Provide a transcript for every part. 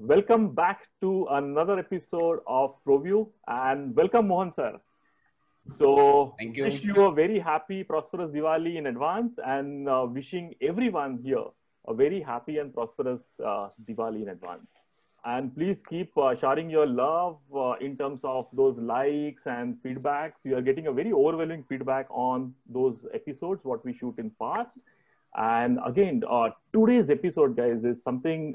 welcome back to another episode of ProView and welcome Mohan sir. So, Thank wish you. you a very happy, prosperous Diwali in advance and wishing everyone here a very happy and prosperous Diwali in advance. And please keep sharing your love in terms of those likes and feedbacks. You are getting a very overwhelming feedback on those episodes, what we shoot in past. And again, today's episode, guys, is something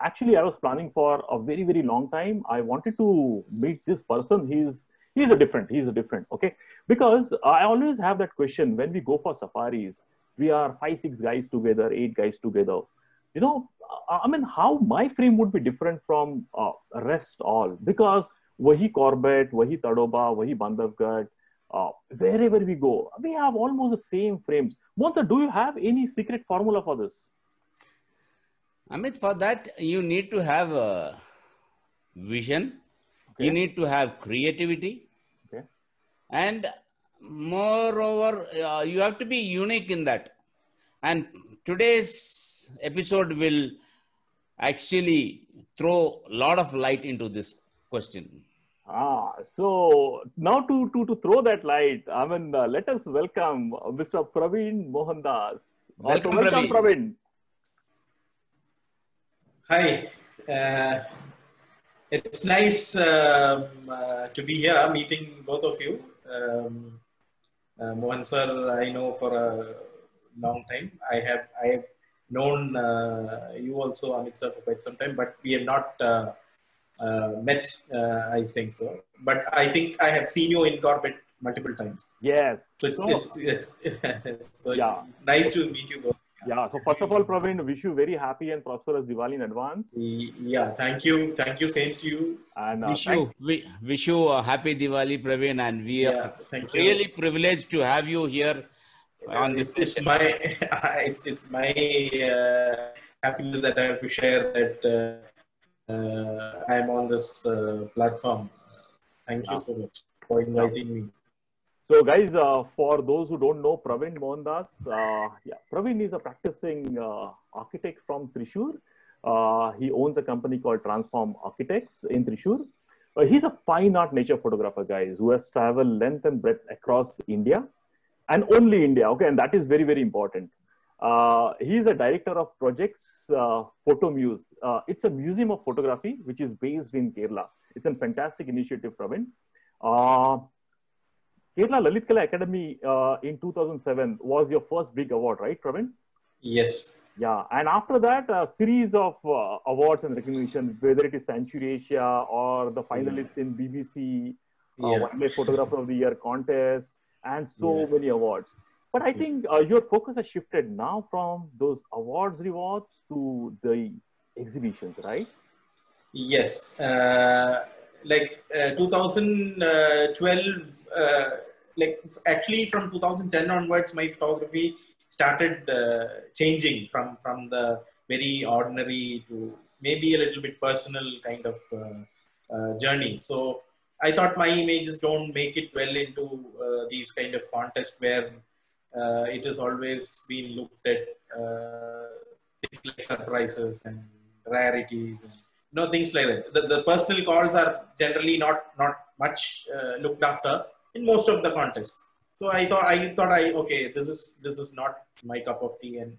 actually I was planning for a very, very long time. I wanted to meet this person. He's a different, okay? Because I always have that question when we go for safaris, we are five, six guys together, eight guys together. I mean, how my frame would be different from rest all because wahi Corbett, wahi Tadoba, wahi Bandhavgarh, wherever we go, we have almost the same frames. Monsa, do you have any secret formula for this? Amit, for that, you need to have a vision. Okay. You need to have creativity. Okay. And moreover, you have to be unique in that. And today's episode will actually throw a lot of light into this question. So now to throw that light, I mean, let us welcome Mr. Praveen Mohandas. Welcome, Welcome, Praveen. Hi, it's nice to be here meeting both of you. Mohan sir, I know for a long time. I have known you also, Amit sir, for quite some time, but we have not met. I think so. But I think I have seen you in Corbett multiple times. Yes. So it's nice to meet you both. Yeah. So first of all, Praveen, wish you very happy and prosperous Diwali in advance. Yeah. Thank you. Same to you. And wish you a happy Diwali, Praveen, and we are really privileged to have you here on this it's session. It's my happiness that I have to share that I am on this platform. Thank you so much for inviting me. So guys, for those who don't know Praveen Mohandas, Praveen is a practicing architect from Thrissur. He owns a company called Transform Architects in Thrissur. He's a fine art nature photographer, guys, who has traveled length and breadth across India and only India. Okay, and that is very, very important. He's a director of projects, Photo Muse. It's a museum of photography which is based in Kerala. It's a fantastic initiative, Praveen. Kerala Lalit Kala Academy in 2007 was your first big award, right, Praveen? Yes. Yeah, and after that, a series of awards and recognition, whether it is Century Asia or the finalists in BBC Wildlife Photographer of the Year contest, and so many awards. But I think your focus has shifted now from those awards rewards to the exhibitions, right? Yes. Like 2012, like actually from 2010 onwards, my photography started changing from the very ordinary to maybe a little bit personal kind of journey. So I thought my images don't make it well into these kind of contests where it has always been looked at things like surprises and rarities and things like that. The personal calls are generally not much looked after in most of the contests. So I thought okay, this is not my cup of tea, and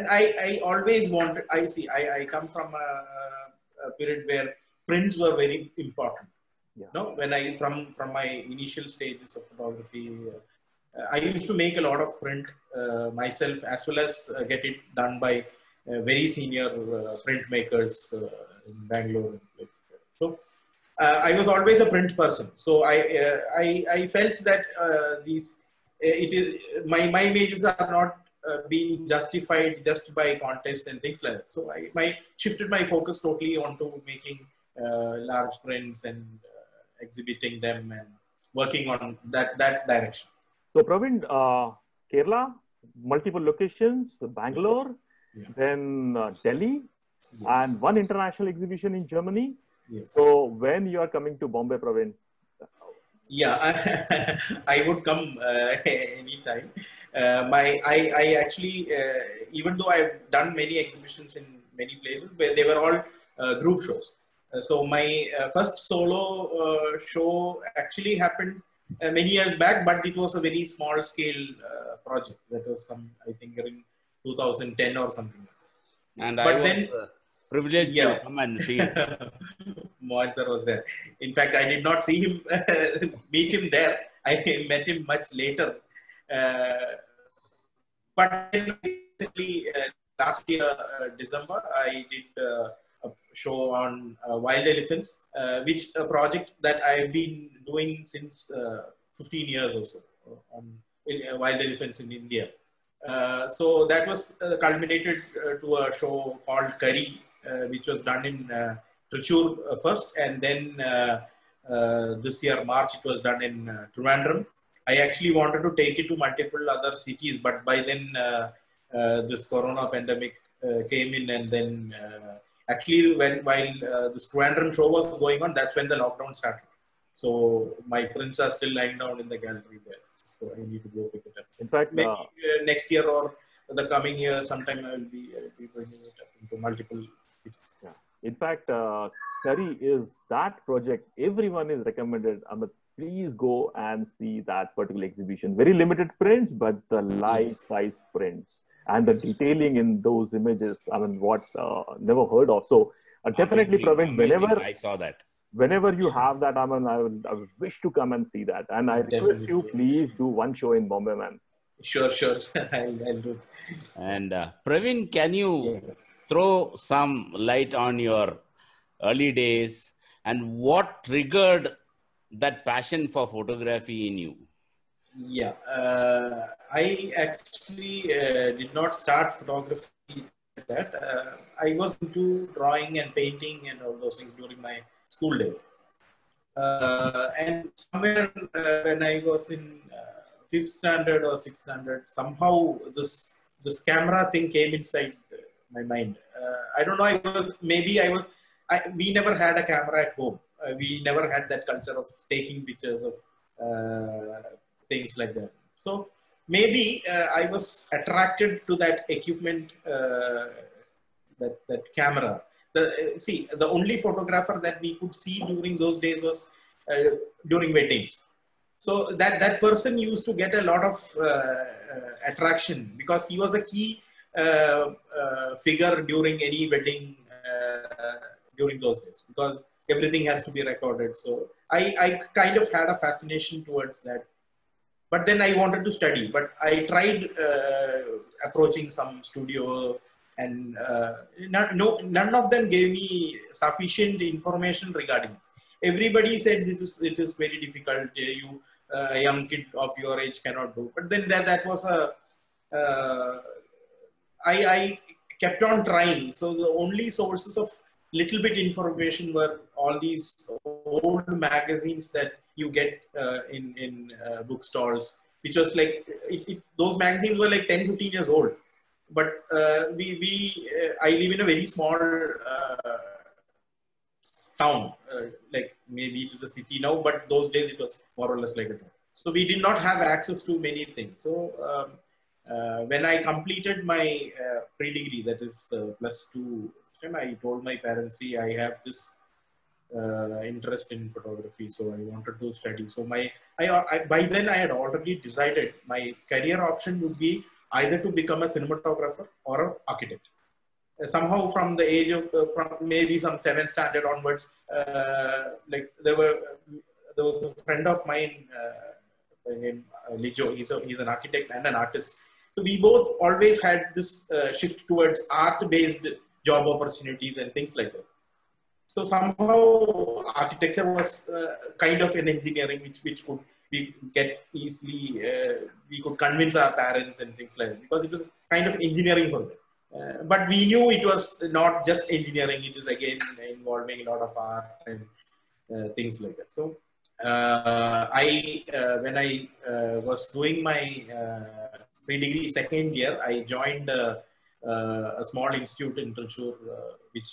I always wanted. I come from a period where prints were very important. Yeah. When I from my initial stages of photography, I used to make a lot of print myself as well as get it done by very senior printmakers in Bangalore. So I was always a print person. So I felt that my images are not being justified just by contests and things like that. So I shifted my focus totally onto making large prints and exhibiting them and working on that direction. So Praveen, Kerala, multiple locations, Bangalore, then Delhi, and one international exhibition in Germany. Yes. So when you are coming to Bombay, Praveen? Yeah, I would come anytime. I actually, even though I've done many exhibitions in many places, where they were all group shows. So my first solo show actually happened many years back, but it was a very small scale project that was some, I think, in 2010 or something. And But I was then, privileged to come and see it. Mohan sir was there. In fact, I did not see him, meet him there. I met him much later. But then basically, last year, December, I did a show on wild elephants, which a project that I've been doing since 15 years or so on wild elephants in India. So that was culminated to a show called Kari, which was done in Trichure first, and then this year, March, it was done in Trivandrum. I actually wanted to take it to multiple other cities, but by then this corona pandemic came in, and then actually while this Trivandrum show was going on, that's when the lockdown started. So my prints are still lying down in the gallery there. So I need to go pick it up. In fact, maybe next year or the coming year, sometime I will be bringing it up into multiple cities. Yeah. In fact, Kari is that project. Everyone is recommended. Please go and see that particular exhibition. Very limited prints, but the life-size prints and the detailing in those images. What never heard of. So definitely, Praveen, whenever I saw that. Whenever you have that, I would wish to come and see that. And I request you, please do one show in Bombay, man. Sure. I'll do. And Praveen, can you throw some light on your early days and what triggered that passion for photography in you? Yeah, I actually did not start photography like that. I was into drawing and painting and all those things during my school days. And somewhere when I was in 5th standard or 6th standard, somehow this camera thing came inside my mind. I don't know, we never had a camera at home. We never had that culture of taking pictures of things like that. So maybe I was attracted to that equipment, that camera. The only photographer that we could see during those days was during weddings. So that person used to get a lot of attraction because he was a key figure during any wedding during those days, because everything has to be recorded. So I kind of had a fascination towards that. But then I wanted to study, but I tried approaching some studio, and none of them gave me sufficient information regarding this. Everybody said it is very difficult. A young kid of your age cannot do. But then that was I kept on trying. So the only sources of little bit information were all these old magazines that you get in bookstalls, which was like, those magazines were like 10, 15 years old. But I live in a very small town, like maybe it is a city now, but those days it was more or less like a town. So we did not have access to many things. So when I completed my pre-degree, that is +2, I told my parents, see, I have this interest in photography, so I wanted to study. So by then I had already decided my career option would be either to become a cinematographer or an architect. Somehow from the age of from maybe some 7th standard onwards, like there was a friend of mine named Lijo. He's an architect and an artist. So we both always had this shift towards art-based job opportunities and things like that. So somehow architecture was kind of an engineering which could get easily, we could convince our parents and things like that, because it was kind of engineering for them. But we knew it was not just engineering, it is again involving a lot of art and things like that. So when I was doing my pre-degree 2nd year, I joined a small institute in Trichure, which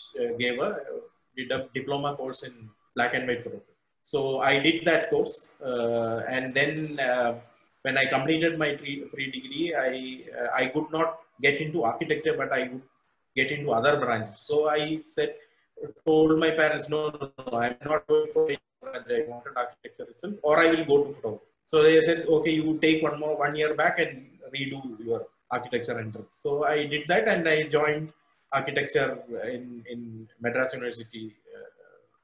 did a diploma course in black and white photography. So I did that course, and then when I completed my pre-degree, I could not get into architecture, but I would get into other branches. So I said, told my parents, no, I'm not going for it. I wanted architecture itself, or I will go to photography. So they said, okay, you take 1 year back and redo your architecture entrance. So I did that, and I joined architecture in Madras University,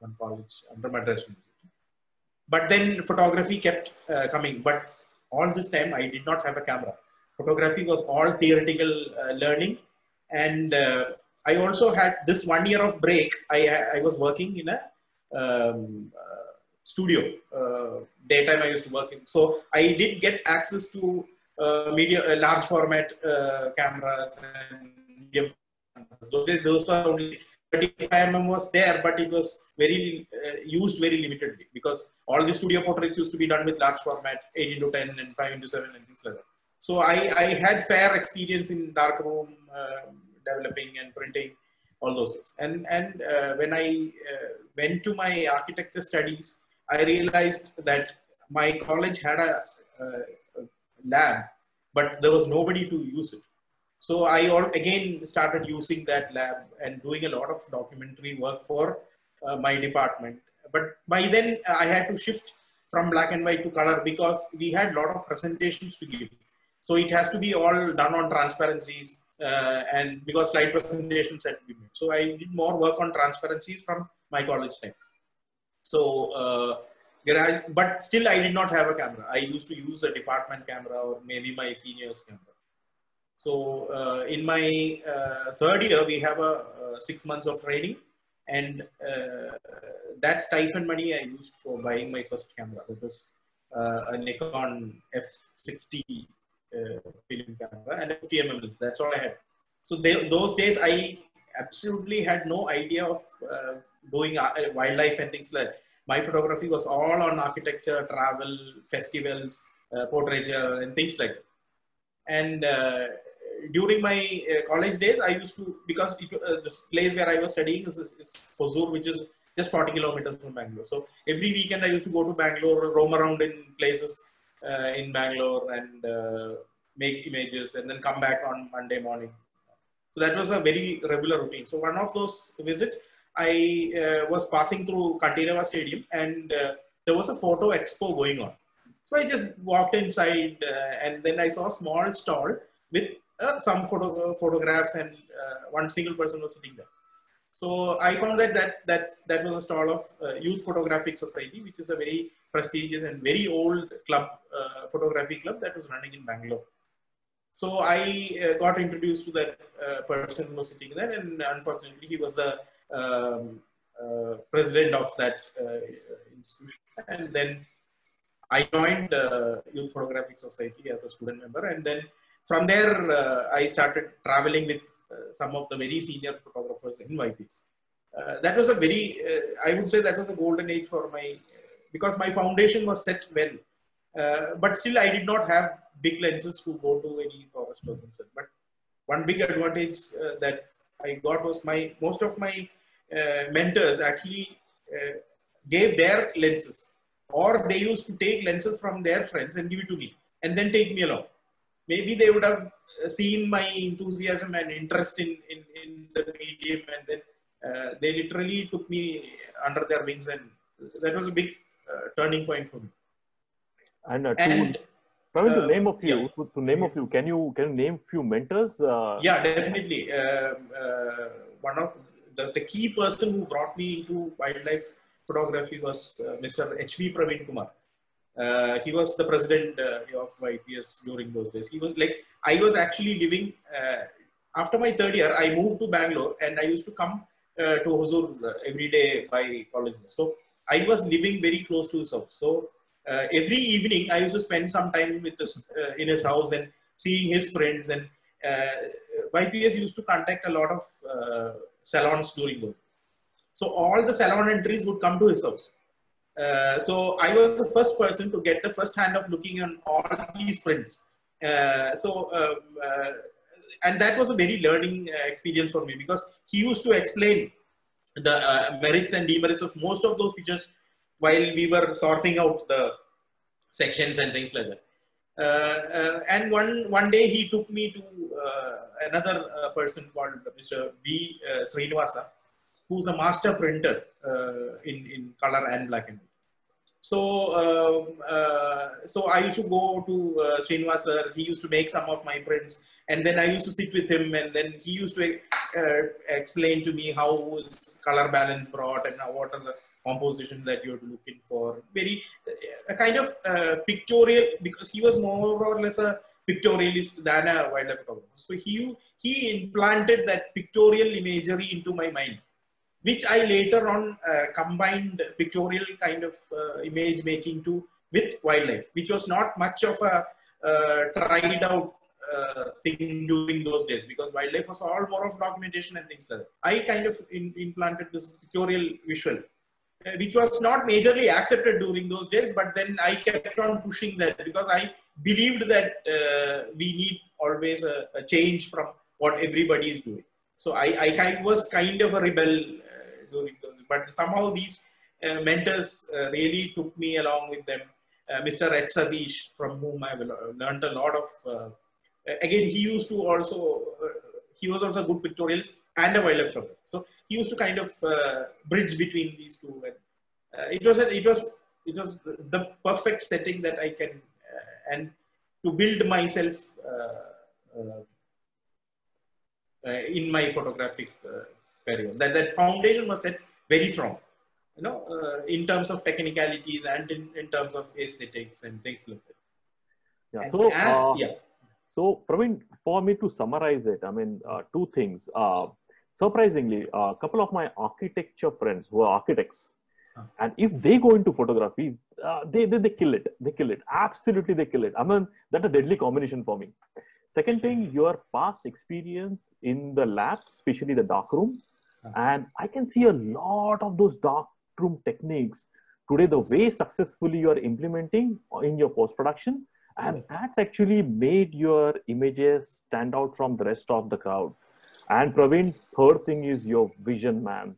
one college under Madras University. But then photography kept coming. But all this time, I did not have a camera. Photography was all theoretical learning. And I also had this 1 year of break. I was working in a studio. Daytime I used to work in. So I did get access to large format cameras and medium. Those were only 35 mm was there, but it was very used very limitedly because all the studio portraits used to be done with large format, 8x10 and 5x7 and things like that. So I had fair experience in darkroom developing and printing, all those things. And when I went to my architecture studies, I realized that my college had a lab, but there was nobody to use it. So I again started using that lab and doing a lot of documentary work for my department. But by then I had to shift from black and white to color because we had a lot of presentations to give. So it has to be all done on transparencies and because slide presentations had to be made. So I did more work on transparencies from my college time. So, but still I did not have a camera. I used to use a department camera or maybe my senior's camera. So in my third year, we have a 6 months of training, and that stipend money I used for buying my first camera. It was a Nikon F60 film camera and 50 mm. That's all I had. So those days, I absolutely had no idea of doing wildlife and things like that. My photography was all on architecture, travel, festivals, portraiture, and things like that. And during my college days, I used to, because this place where I was studying is Hosur, which is just 40 kilometers from Bangalore. So every weekend I used to go to Bangalore, roam around in places in Bangalore and make images and then come back on Monday morning. So that was a very regular routine. So one of those visits, I was passing through Kantirava Stadium and there was a photo expo going on. So I just walked inside and then I saw a small stall with some photographs and one single person was sitting there. So I found that was a stall of Youth Photographic Society, which is a very prestigious and very old club, photography club that was running in Bangalore. So I got introduced to that person who was sitting there, and unfortunately he was the president of that institution. And then I joined Youth Photographic Society as a student member, and then from there I started traveling with some of the very senior photographers in YPS. That was a very, I would say that was a golden age for my, because my foundation was set well, but still I did not have big lenses to go to any forest or something. But one big advantage that I got was most of my mentors actually gave their lenses, or they used to take lenses from their friends and give it to me and then take me along. Maybe they would have seen my enthusiasm and interest in the medium, and then they literally took me under their wings, and that was a big turning point for me. Praveen, to name a few, can you name few mentors? Yeah, definitely. One of the key person who brought me into wildlife photography was Mr. H.V. Praveen Kumar. He was the president of YPS during those days. He was like, I was actually living, after my third year, I moved to Bangalore and I used to come to Hosur every day by college. So I was living very close to his house. So every evening I used to spend some time with this, in his house and seeing his friends. And YPS used to contact a lot of salons during those. So all the salon entries would come to his house. So I was the first person to get the first hand of looking on all these prints. And that was a very learning experience for me, because he used to explain the merits and demerits of most of those pictures while we were sorting out the sections and things like that. And one day he took me to another person called Mr. V. Srinivasa. who's a master printer in color and black and white. So, so I used to go to Srinivas sir. He used to make some of my prints, and then I used to sit with him, and then he used to explain to me how is color balance brought and what are the compositions that you're looking for. Very a kind of pictorial, because he was more or less a pictorialist than a wildlife photographer. So he implanted that pictorial imagery into my mind, which I later on combined pictorial kind of image making with wildlife, which was not much of a tried out thing during those days, because wildlife was all more of documentation and things like that. I kind of implanted this pictorial visual, which was not majorly accepted during those days, but then I kept on pushing that, because I believed that we need always a change from what everybody is doing. So I was kind of a rebel during those, but somehow these mentors really took me along with them. Mr. H. Sadish, from whom I learned a lot of, again, he used to also, he was also a good pictorialist and a wildlife photographer. So he used to kind of bridge between these two. And it was the perfect setting that I can, and to build myself in my photographic career. That foundation was set very strong, you know, in terms of technicalities and in terms of aesthetics and things like that. Yeah. So Praveen, for me to summarize it, I mean, two things. Surprisingly, a couple of my architecture friends who are architects, and if they go into photography, they kill it. They kill it. Absolutely, they kill it. I mean, that's a deadly combination for me. Second thing, your past experience in the lab, especially the darkroom, and I can see a lot of those darkroom techniques today, the way successfully you are implementing in your post-production, and that's actually made your images stand out from the rest of the crowd. And Praveen, third thing is your vision, man.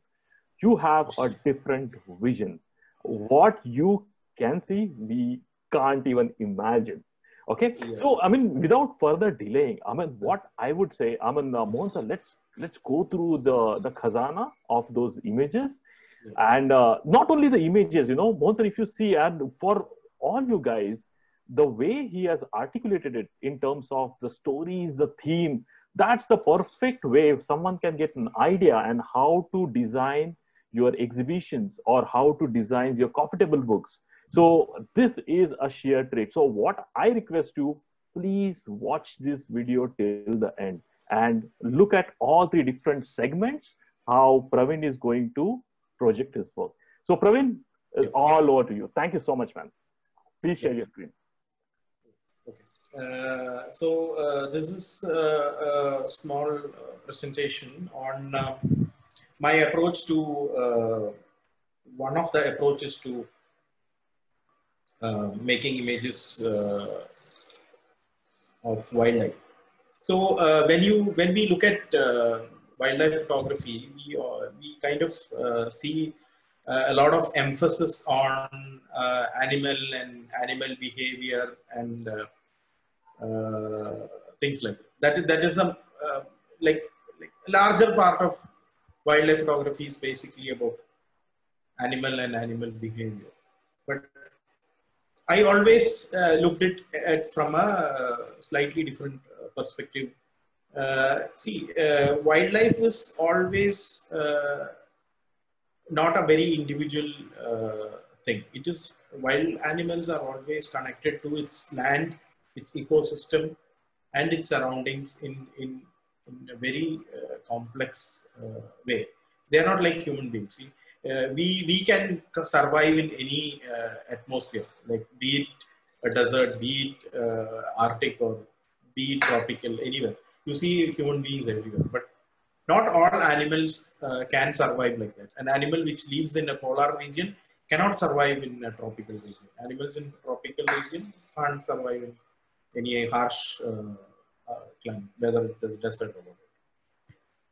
You have a different vision. What you can see, we can't even imagine. Okay, so I mean, without further delaying, I mean, what I would say, I mean, Mohan sir, let's go through the khazana of those images, and not only the images, you know, Mohan sir, if you see, and for all you guys, the way he has articulated it in terms of the stories, the theme, that's the perfect way if someone can get an idea and how to design your exhibitions or how to design your profitable books. So this is a sheer treat. So what I request you, please watch this video till the end and look at all three different segments, how Praveen is going to project his work. So Praveen, it's all over to you. Thank you so much, man. Please share your screen. Okay. So this is a small presentation on my approach to, one of the approaches to making images of wildlife. So when we look at wildlife photography, we kind of see a lot of emphasis on animal and animal behavior and things like that. That is the like larger part of wildlife photography is basically about animal and animal behavior. But I always looked at it from a slightly different perspective. Wildlife is always not a very individual thing. It is, wild animals are always connected to its land, its ecosystem, and its surroundings in a very complex way. They are not like human beings. See? We can survive in any atmosphere, like be it a desert, be it Arctic, or be it tropical, anywhere. You see human beings everywhere, but not all animals can survive like that. An animal which lives in a polar region cannot survive in a tropical region. Animals in tropical region can't survive in any harsh climate, whether it is desert or whatever.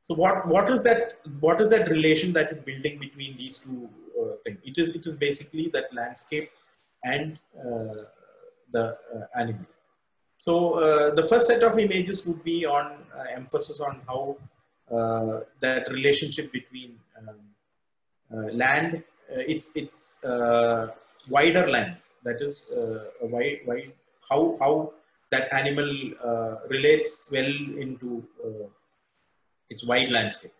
So what is that relation that is building between these two things? It is basically that landscape and the animal. So the first set of images would be on emphasis on how that relationship between land, it's wider land. That is a wide how that animal relates well into its wide landscape.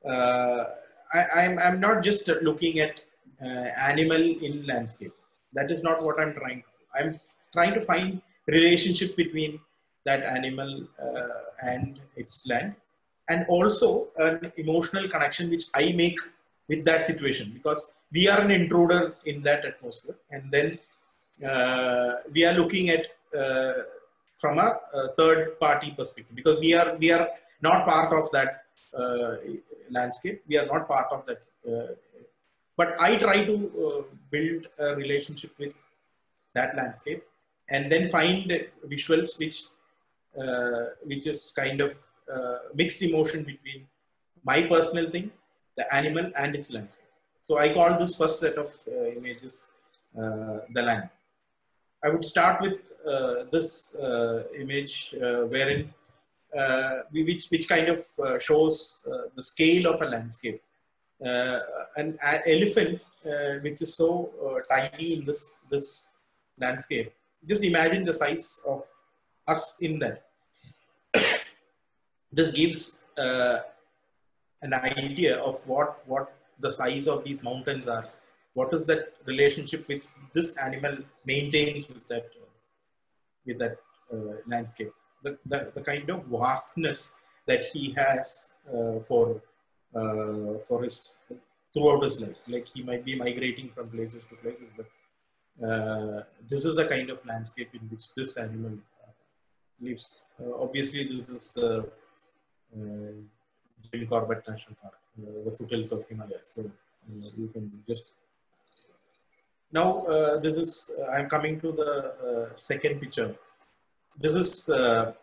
I'm not just looking at animal in landscape. That is not what I'm trying to do. I'm trying to find relationship between that animal and its land, and also an emotional connection which I make with that situation, because we are an intruder in that atmosphere, and then we are looking at from a third party perspective, because we are not part of that landscape. We are not part of that. But I try to build a relationship with that landscape, and then find visuals which is kind of mixed emotion between my personal thing, the animal, and its landscape. So I call this first set of images the land. I would start with this image wherein which kind of shows the scale of a landscape. An elephant which is so tiny in this landscape. Just imagine the size of us in that. This gives an idea of what the size of these mountains are. What is that relationship which this animal maintains with that landscape? The kind of vastness that he has for his throughout his life. Like, he might be migrating from places to places, but this is the kind of landscape in which this animal lives. Obviously, this is Jim Corbett National Park, the foothills of Himalaya. So you can just now. This is I'm coming to the second picture. This is a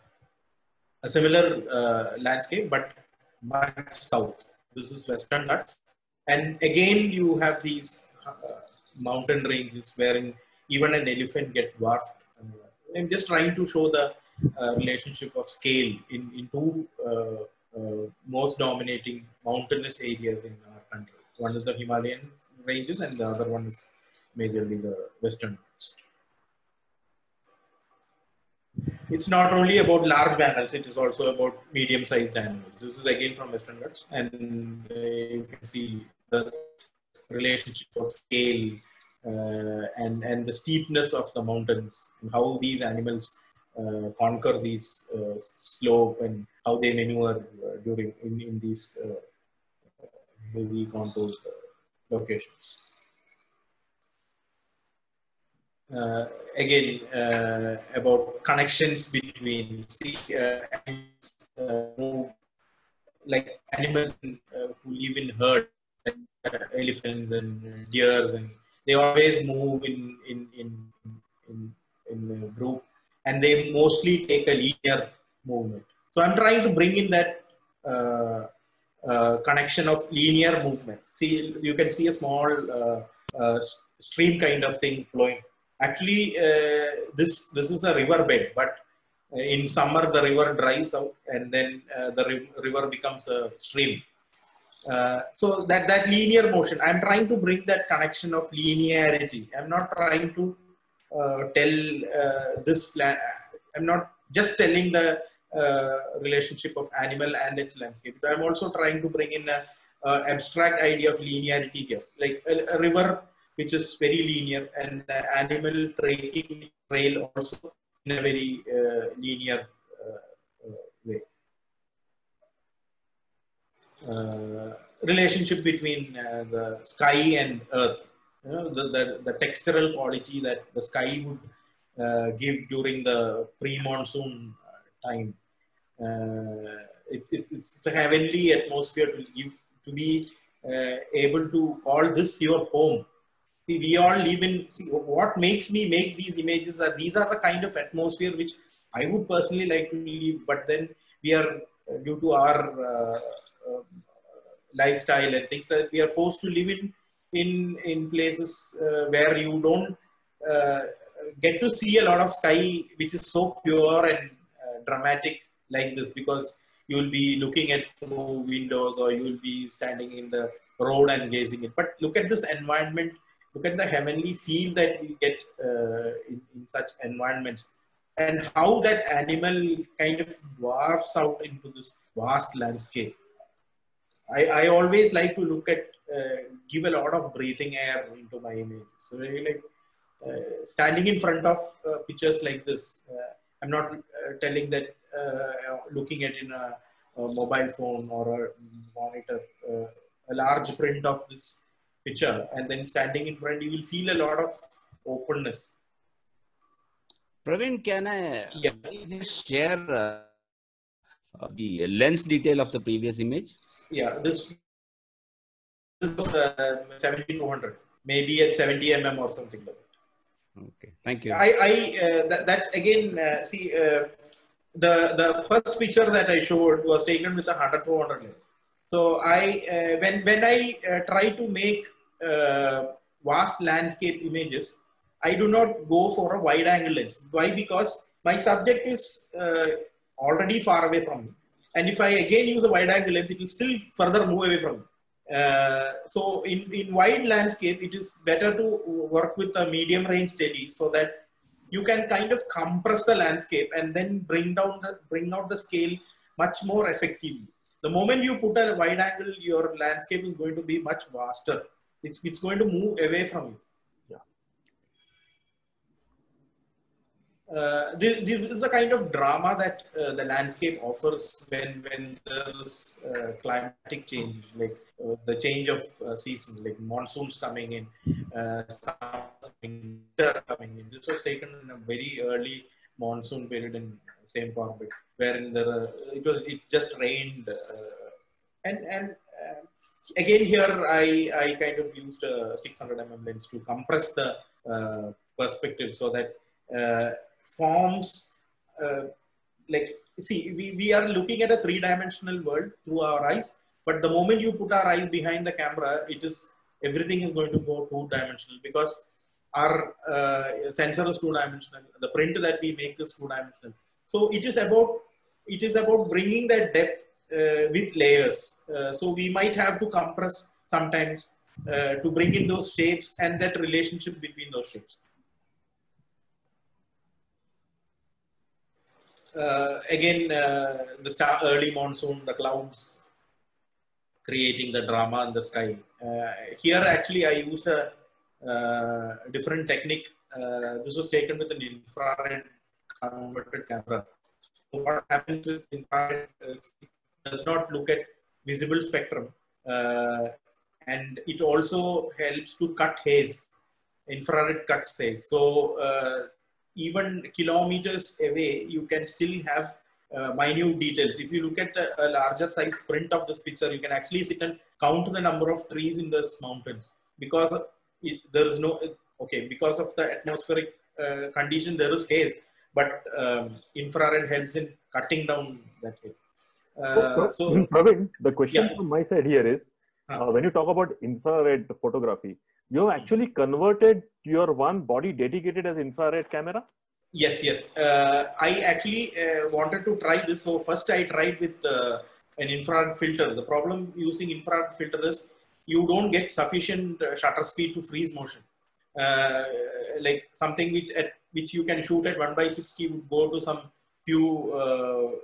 similar landscape, but much south. This is Western Ghats, and again you have these mountain ranges wherein even an elephant gets dwarfed. I'm just trying to show the relationship of scale in two most dominating mountainous areas in our country. One is the Himalayan ranges, and the other one is majorly the Western Ghats. It's not only about large mammals, it is also about medium-sized animals. This is again from Western Ghats, and you can see the relationship of scale and the steepness of the mountains, and how these animals conquer these slope, and how they maneuver during in these heavy contoured locations. Again, about connections between animals, move, like animals who live in herd, like elephants and deers, and they always move in a group, and they mostly take a linear movement. So I'm trying to bring in that connection of linear movement. See, you can see a small stream kind of thing flowing. Actually, this is a river bed, but in summer the river dries out, and then the river becomes a stream. So that linear motion, I'm trying to bring that connection of linearity. I'm not trying to tell this. I'm not just telling the relationship of animal and its landscape. I'm also trying to bring in an abstract idea of linearity here, like a river which is very linear, and the animal trekking trail also in a very linear way. Relationship between the sky and earth, the textural quality that the sky would give during the pre-monsoon time. It's a heavenly atmosphere to be able to call this your home. See, we all live in. See, what makes me make these images are these are the kind of atmosphere which I would personally like to live, but then we are due to our lifestyle and things that we are forced to live in places where you don't get to see a lot of sky which is so pure and dramatic like this, because you'll be looking at through windows, or you'll be standing in the road and gazing it. But look at this environment. Look at the heavenly feel that we get in such environments, and how that animal kind of dwarfs out into this vast landscape. I always like to look at, give a lot of breathing air into my images. So really like standing in front of pictures like this. I'm not telling that looking at in a mobile phone or a monitor, a large print of this picture, and then standing in front, you will feel a lot of openness. Praveen, can I just share the lens detail of the previous image? Yeah, this was 70-200, maybe at 70 mm or something like that. Okay, thank you. That's again, see, the first picture that I showed was taken with a 100-400 lens. So when I try to make vast landscape images, I do not go for a wide angle lens. Why? Because my subject is already far away from me. And if I again use a wide angle lens, it will still further move away from me. So in wide landscape, it is better to work with a medium range steady, so that you can kind of compress the landscape and then bring out the scale much more effectively. The moment you put a wide angle, your landscape is going to be much vaster. It's going to move away from you. This is the kind of drama that the landscape offers when there is climatic change, like the change of seasons, like monsoons coming in, winter coming in. This was taken in a very early monsoon period in St. Corbett, wherein it just rained, and again here I kind of used a 600 mm lens to compress the perspective, so that forms, like, see, we are looking at a three-dimensional world through our eyes, but the moment you put our eyes behind the camera, everything is going to go two-dimensional, because our sensor is two-dimensional, the print that we make is two-dimensional. So it is about bringing that depth with layers. So we might have to compress sometimes to bring in those shapes and that relationship between those shapes. Again, the early monsoon, the clouds creating the drama in the sky. Here, actually, I used a different technique. This was taken with an infrared converted camera. So what happens is infrared does not look at visible spectrum, and it also helps to cut haze. Infrared cuts haze. So even kilometers away, you can still have minute details. If you look at a larger size print of this picture, you can actually sit and count the number of trees in this mountains, because there is no, because of the atmospheric condition, there is haze, but infrared helps in cutting down that haze. So Praveen, the question from my side here is, when you talk about infrared photography, you have actually converted your one body dedicated as infrared camera? Yes. I actually wanted to try this. So first I tried with an infrared filter. The problem using infrared filter is you don't get sufficient shutter speed to freeze motion. Like something which you can shoot at 1/60 would go to some few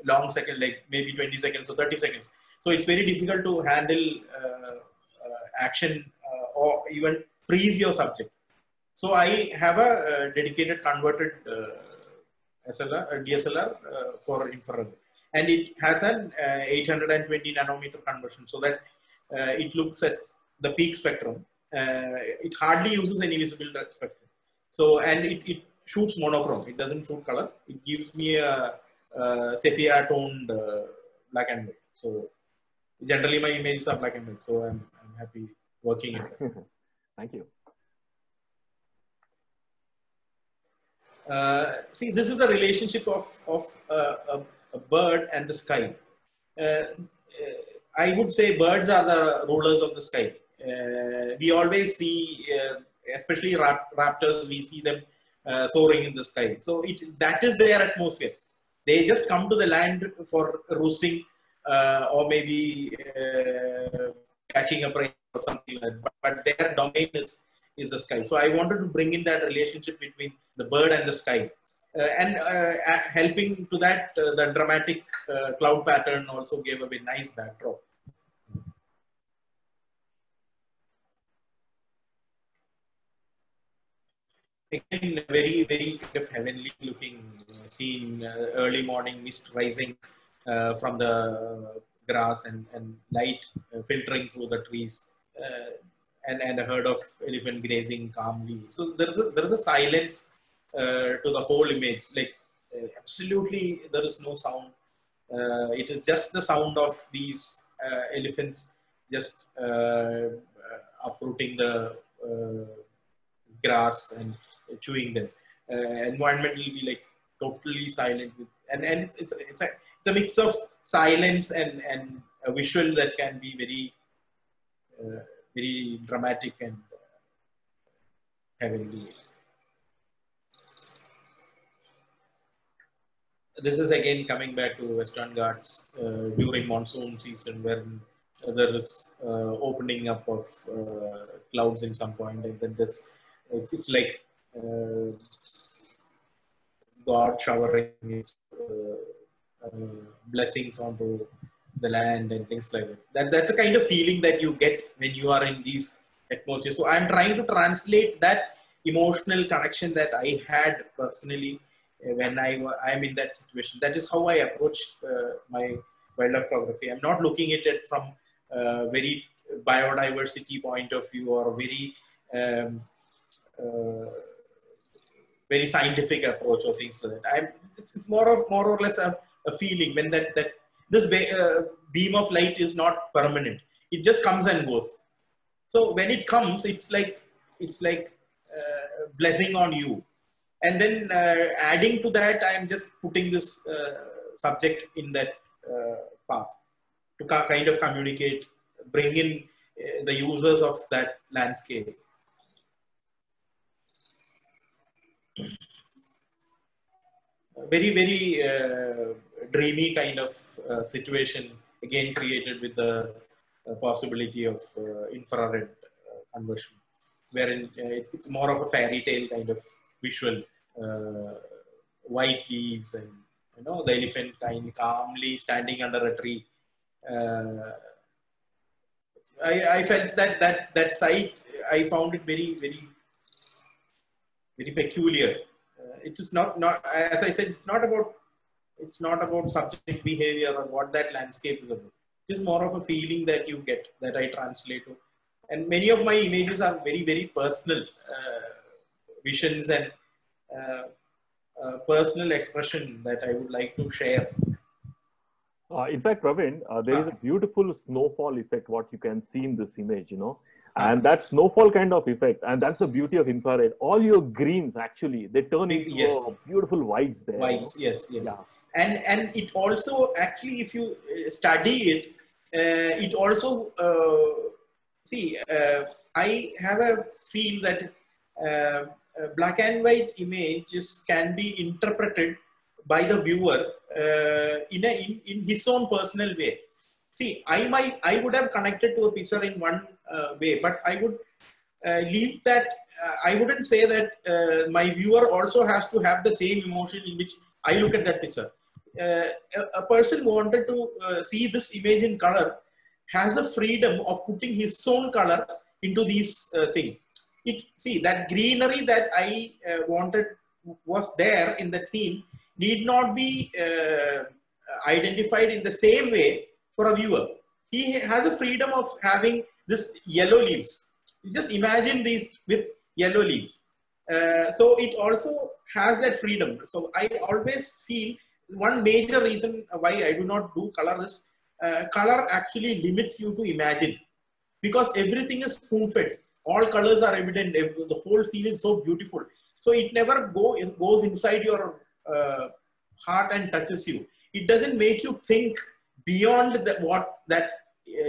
long seconds, like maybe 20 seconds or 30 seconds. So it's very difficult to handle action or even freeze your subject. So I have a dedicated converted DSLR for infrared, and it has an 820 nanometer conversion, so that it looks at the peak spectrum. It hardly uses any visible spectrum. So, and it shoots monochrome. It doesn't shoot color. It gives me a sepia toned black and white. So generally my images are black and white. So I'm happy working in it. Thank you. See, this is the relationship of a bird and the sky. I would say birds are the rulers of the sky. We always see, especially raptors, we see them soaring in the sky. So that is their atmosphere. They just come to the land for roosting or maybe catching a prey or something like that. But their domain is the sky. So I wanted to bring in that relationship between the bird and the sky. And helping to that, the dramatic cloud pattern also gave a very nice backdrop. Again, very, very kind of heavenly looking scene, early morning mist rising from the grass and light filtering through the trees, and a herd of elephant grazing calmly. So there is a silence to the whole image, like absolutely there is no sound. It is just the sound of these elephants just uprooting the grass and chewing them. Environment will be like totally silent, and it's a mix of silence and a visual that can be very very dramatic and heavenly. This is again coming back to Western Ghats during monsoon season, where there is opening up of clouds in some point, and then it's like God showering his blessings onto the land and things like that. That's the kind of feeling that you get when you are in these atmospheres. So I'm trying to translate that emotional connection that I had personally when I'm in that situation. That is how I approach my wildlife photography. I'm not looking at it from very biodiversity point of view or very very scientific approach or things like that. It's more or less a feeling when that this beam of light is not permanent. It just comes and goes. So when it comes, it's like blessing on you. And then adding to that, I'm just putting this subject in that path to kind of communicate, bring in the users of that landscape. Very, very dreamy kind of situation, again created with the possibility of infrared conversion, wherein it's more of a fairy tale kind of visual, white leaves and the elephant kind calmly standing under a tree. I felt that sight, I found it very, very, very peculiar. It is not, as I said, it's not about subject behavior or what that landscape is about. It is more of a feeling that you get, that I translate to. And many of my images are very, very personal visions and personal expression that I would like to share. In fact, Praveen, there is a beautiful snowfall effect, what you can see in this image, and that snowfall kind of effect, and that's the beauty of infrared. All your greens, actually, they turn into beautiful whites there. Whites, yes. Yeah. And it also, actually, if you study it, it also, I have a feel that black and white images can be interpreted by the viewer in his own personal way. See, I would have connected to a picture in one way, but I would leave that. I wouldn't say that my viewer also has to have the same emotion in which I look at that picture. A person wanted to see this image in color has a freedom of putting his own color into these things. See, that greenery that I wanted was there in that scene need not be identified in the same way for a viewer. He has a freedom of having this yellow leaves. Just imagine these with yellow leaves. So it also has that freedom. So I always feel one major reason why I do not do color is color actually limits you to imagine, because everything is spoon-fed. All colors are evident. The whole scene is so beautiful. So it never goes inside your heart and touches you. It doesn't make you think beyond what that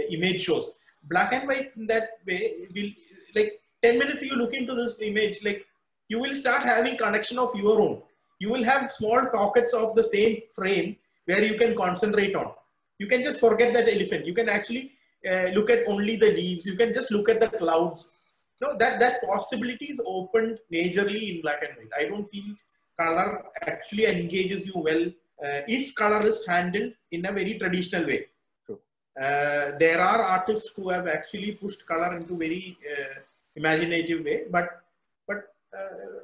image shows. Black and white in that way will, like 10 minutes you look into this image, like you will start having connection of your own. You will have small pockets of the same frame where you can concentrate on. you can just forget that elephant. You can actually look at only the leaves. You can just look at the clouds. No, that possibility is opened majorly in black and white. I don't feel color actually engages you well if color is handled in a very traditional way. There are artists who have actually pushed color into very imaginative way, but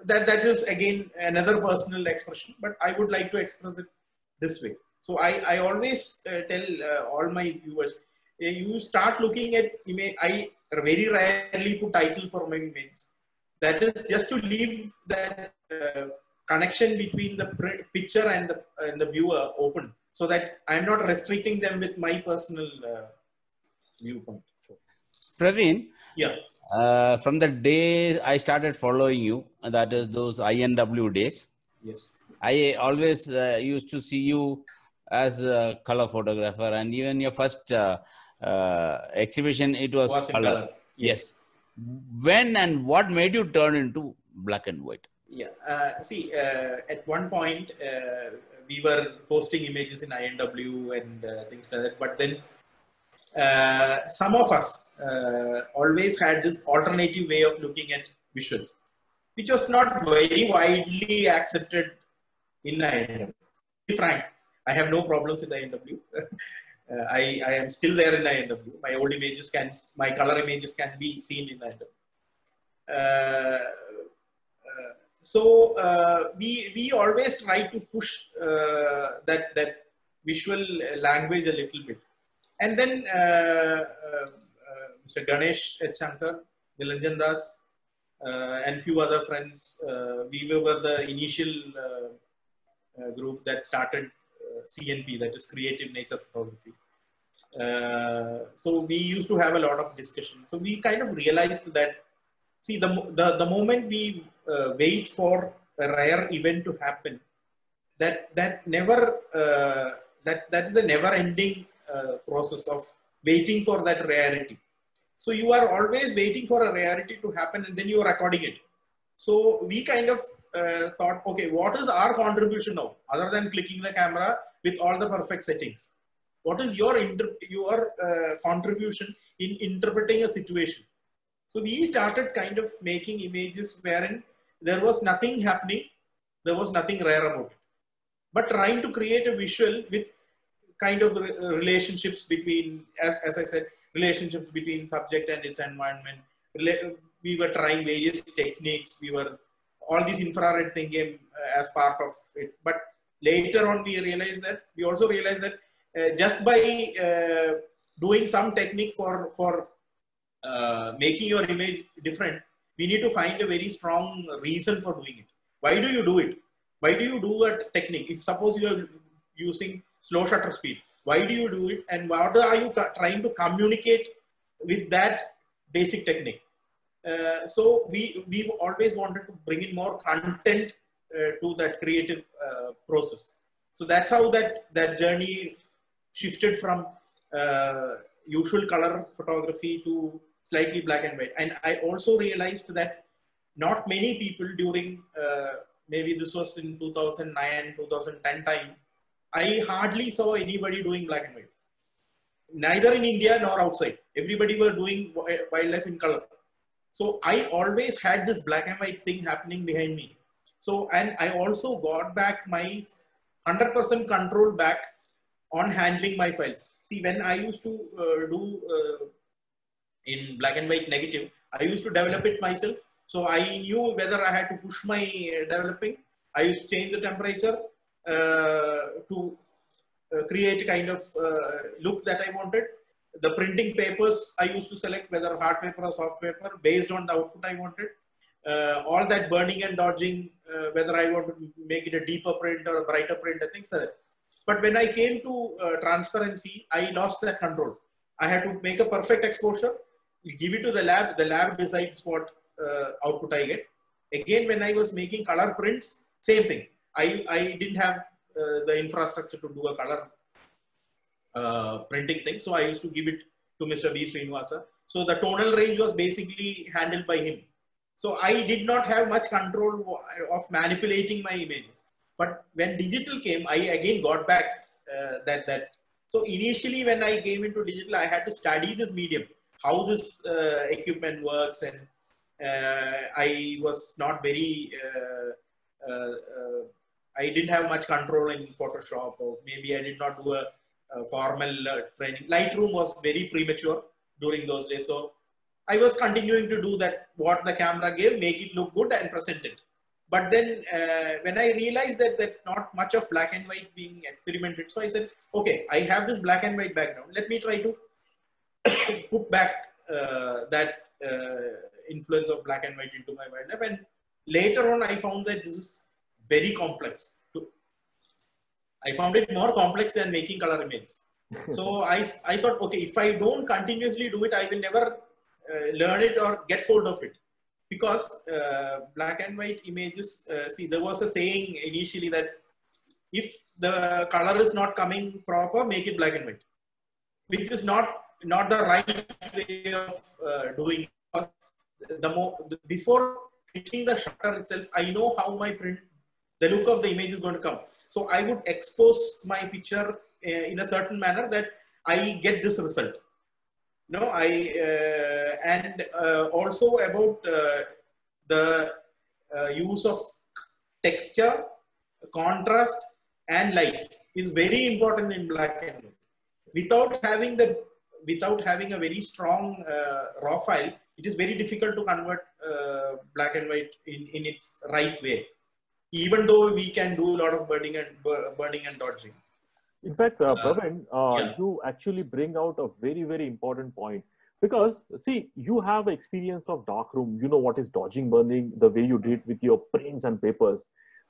that is again another personal expression. But I would like to express it this way. So I always tell all my viewers, you start looking at image. I very rarely put title for my images. That is just to leave that connection between the picture and the viewer open, so that I'm not restricting them with my personal viewpoint. Praveen, yeah. From the day I started following you, that is those INW days. Yes. I always used to see you as a color photographer, and even your first exhibition, it was color. Yes. When and what made you turn into black and white? Yeah. See, at one point, we were posting images in INW and things like that. But then some of us always had this alternative way of looking at visuals, which was not very widely accepted in INW. To be frank, I have no problems with INW. I am still there in INW. My old images my color images can be seen in INW. So we always try to push that visual language a little bit. And then Mr. Ganesh H. Shankar, Nilanjan Das, and few other friends, we were the initial group that started CNP, that is Creative Nature Photography. So we used to have a lot of discussion. So we kind of realized that, see, the moment we wait for a rare event to happen, that is a never-ending process of waiting for that rarity. So you are always waiting for a rarity to happen, and then you are recording it. So we kind of thought, okay, what is our contribution now, other than clicking the camera with all the perfect settings? What is your contribution in interpreting a situation? So we started kind of making images wherein there was nothing happening, there was nothing rare about it, but trying to create a visual with kind of relationships between, as I said, relationships between subject and its environment. We were trying various techniques. We were all these infrared thing came as part of it. But later on, we also realized that just by doing some technique for making your image different, we need to find a very strong reason for doing it. Why do you do it? Why do you do a technique? If suppose you are using slow shutter speed, why do you do it? And what are you trying to communicate with that basic technique? So we always wanted to bring in more content to that creative process. So that's how that journey shifted from usual color photography to slightly black and white. And I also realized that not many people during, maybe this was in 2009, 2010 time, I hardly saw anybody doing black and white. Neither in India nor outside. Everybody were doing wildlife in color. So I always had this black and white thing happening behind me. So, and I also got back my 100% control back on handling my files. See, when I used to do in black and white negative, I used to develop it myself. So I knew whether I had to push my developing. I used to change the temperature to create a kind of look that I wanted. The printing papers, I used to select whether hard paper or soft paper based on the output I wanted. All that burning and dodging, whether I want to make it a deeper print or a brighter print, I think so. But when I came to transparency, I lost that control. I had to make a perfect exposure, give it to the lab decides what output I get. Again, when I was making color prints, same thing. I didn't have the infrastructure to do a color printing thing. So I used to give it to Mr. B. Srinivasa. So the tonal range was basically handled by him. So I did not have much control of manipulating my images. But when digital came, I again got back that So initially when I came into digital, I had to study this medium, how this equipment works, and I was not very, I didn't have much control in Photoshop, or maybe I did not do a formal training. Lightroom was very premature during those days. So I was continuing to do that, what the camera gave, make it look good and present it. But then when I realized that not much of black and white being experimented, so I said, okay, I have this black and white background. Let me try to put back that influence of black and white into my wildlife. And later on, I found that this is very complex. I found it more complex than making color images. So I thought, okay, if I don't continuously do it, I will never learn it or get hold of it. Because black and white images, see, there was a saying initially that if the color is not coming proper, make it black and white, which is not the right way of doing it. Before clicking the shutter itself, I know how my print, the look of the image is going to come. So I would expose my picture in a certain manner that I get this result. No, and also about the use of texture, contrast, and light is very important in black and white. Without having a very strong raw file, it is very difficult to convert black and white in its right way. Even though we can do a lot of burning and dodging. In fact, Praveen, you actually bring out a very, very important point, because see, you have experience of darkroom, you know what is dodging, burning, the way you did with your prints and papers.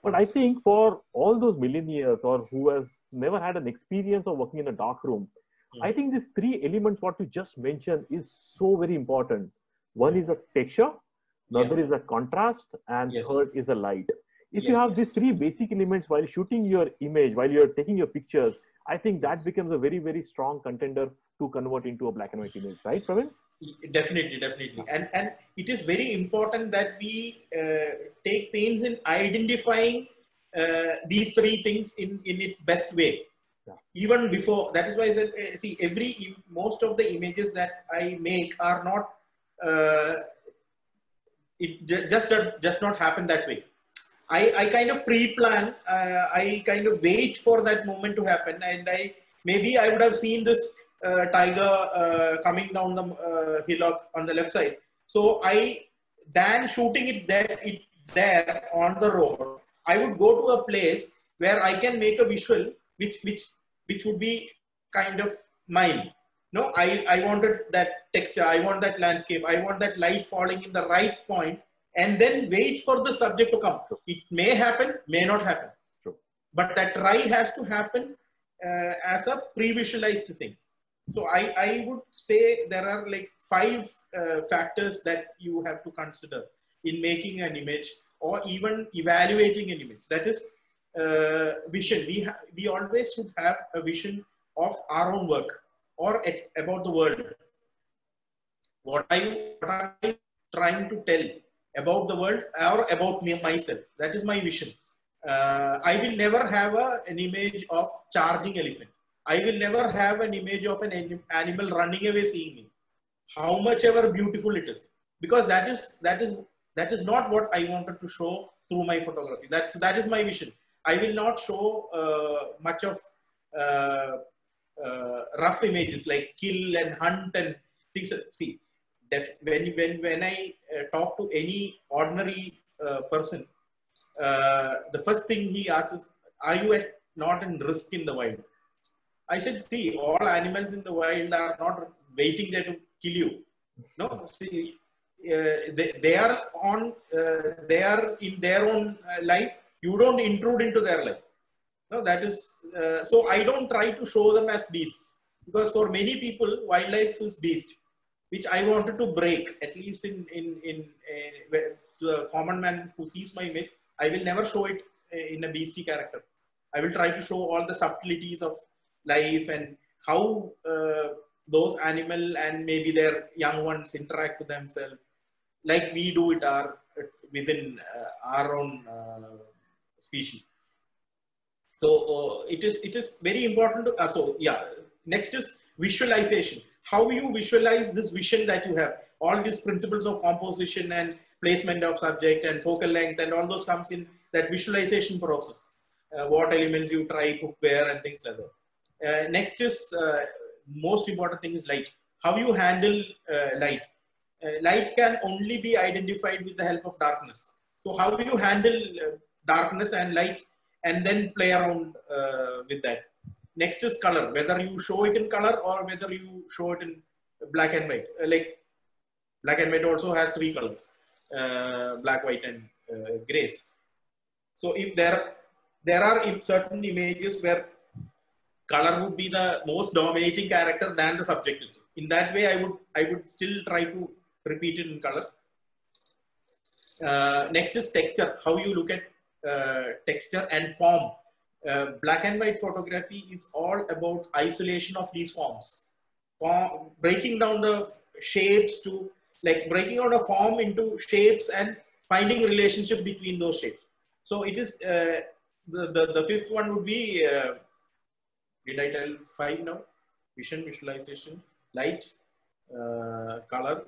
But I think for all those millennials or who has never had an experience of working in a darkroom, I think these three elements, what you just mentioned, is so very important. One is a texture, another is a contrast, and third is a light. If you have these three basic elements while shooting your image, while you're taking your pictures, I think that becomes a very, very strong contender to convert into a black and white image, right, Praveen? Definitely. And it is very important that we take pains in identifying these three things in its best way. Yeah. Even before, that is why I said, see, most of the images that I make are not, it just not happen that way. I kind of pre-plan, I kind of wait for that moment to happen, and maybe I would have seen this tiger coming down the hillock on the left side. So than shooting it there on the road, I would go to a place where I can make a visual which would be kind of mine. No, I wanted that texture, I want that landscape, I want that light falling in the right point, and then wait for the subject to come. It may happen, may not happen. But that try has to happen as a pre-visualized thing. So I would say there are like 5 factors that you have to consider in making an image or even evaluating an image. That is vision. We always should have a vision of our own work or about the world. What are you trying to tell about the world or about myself? That is my vision. I will never have an image of charging elephant. I will never have an image of an animal running away seeing me, how much ever beautiful it is, because that is not what I wanted to show through my photography. That is my vision. I will not show much of rough images like kill and hunt and things. See, when I talk to any ordinary person, the first thing he asks is, are you not in risk in the wild? I said, see, all animals in the wild are not waiting there to kill you. No, see, they are in their own life. You don't intrude into their life. No, that is, so I don't try to show them as beasts, because for many people, wildlife is beast, which I wanted to break, at least to the common man who sees my image. I will never show it in a beastie character. I will try to show all the subtleties of life and how those animal and maybe their young ones interact with themselves, like we do it within our own species. So it is very important to, so yeah, Next is visualization. How you visualize this vision that you have. All these principles of composition and placement of subject and focal length and all those comes in that visualization process. What elements you try, put where and things like that. Next is most important thing is light. How you handle light. Light can only be identified with the help of darkness. So how do you handle darkness and light and then play around with that. Next is color, whether you show it in color or whether you show it in black and white. Like black and white also has three colors, black, white and grays. So if there are certain images where color would be the most dominating character than the subject itself. In that way, I would still try to repeat it in color. Next is texture, how you look at texture and form. Black and white photography is all about isolation of these forms. Breaking down the shapes to, like breaking out a form into shapes and finding a relationship between those shapes. So it is, the fifth one would be, did I tell 5 now? Vision, visualization, light, color,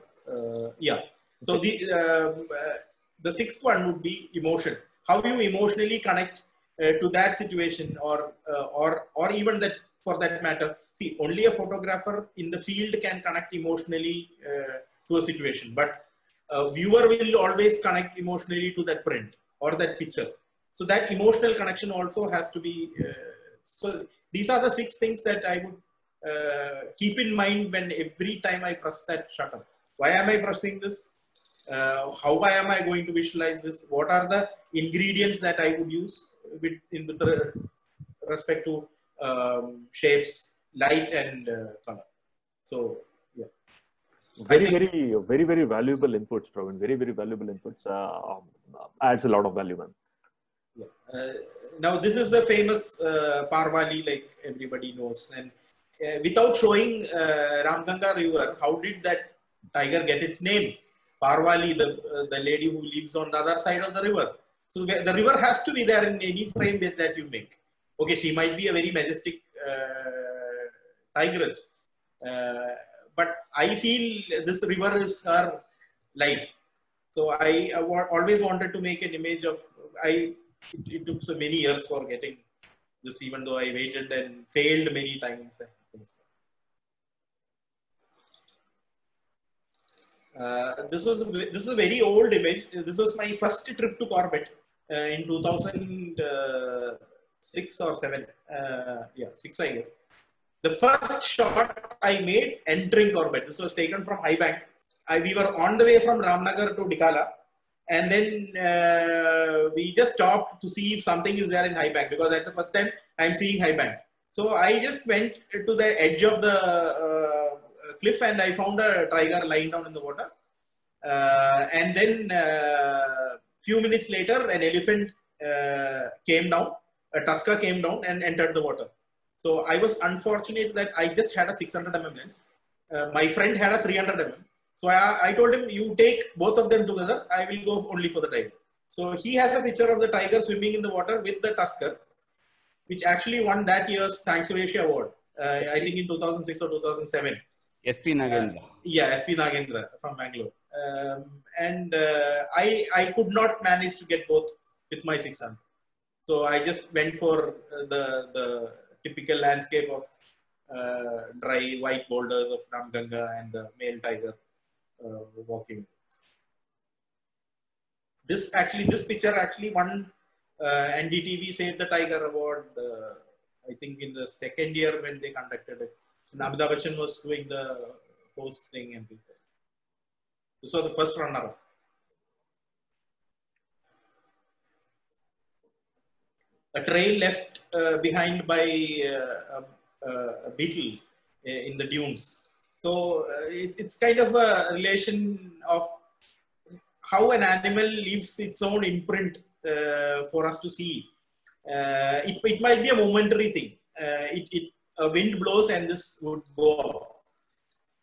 yeah. So the sixth one would be emotion. How you emotionally connect to that situation, or even that, for that matter. See, only a photographer in the field can connect emotionally to a situation, but a viewer will always connect emotionally to that print or that picture. So that emotional connection also has to be. So these are the 6 things that I would keep in mind when every time I press that shutter. Why am I pressing this? How am I going to visualize this? What are the ingredients that I would use with respect to shapes, light and color? So, yeah. Very valuable inputs, Praveen. Very valuable inputs. Adds a lot of value, man. Yeah. Now, this is the famous Parvali, like everybody knows. And without showing Ramganga River, how did that tiger get its name? Parvali, the lady who lives on the other side of the river. So the river has to be there in any frame that you make. Okay, she might be a very majestic tigress, but I feel this river is her life. So I always wanted to make an image of, it took so many years for getting this, even though I waited and failed many times. This is a very old image. This was my first trip to Corbett in 2006 or 7. Yeah, 6 I guess. The first shot I made entering Corbett. This was taken from High Bank. We were on the way from Ramnagar to Dikala, and then we just stopped to see if something is there in High Bank, because that's the first time I'm seeing High Bank. So I just went to the edge of the cliff and I found a tiger lying down in the water. And then few minutes later, an elephant came down, a tusker came down and entered the water. So I was unfortunate that I just had a 600 mm lens. My friend had a 300 mm. So I told him, you take both of them together, I will go only for the tiger. So he has a picture of the tiger swimming in the water with the tusker, which actually won that year's Sanctuary Asia Award, I think in 2006 or 2007. SP Nagendra. Yeah, SP Nagendra from Bangalore. And I could not manage to get both with my 600. So I just went for the typical landscape of dry white boulders of Ramganga and the male tiger walking. This picture actually won NDTV Save the Tiger Award, I think in the second year when they conducted it. And Amitabh Bachchan was doing the host thing and things like that. This was the first runner-up. A trail left behind by a beetle in the dunes. So it's kind of a relation of how an animal leaves its own imprint for us to see. It might be a momentary thing. A wind blows and this would go off.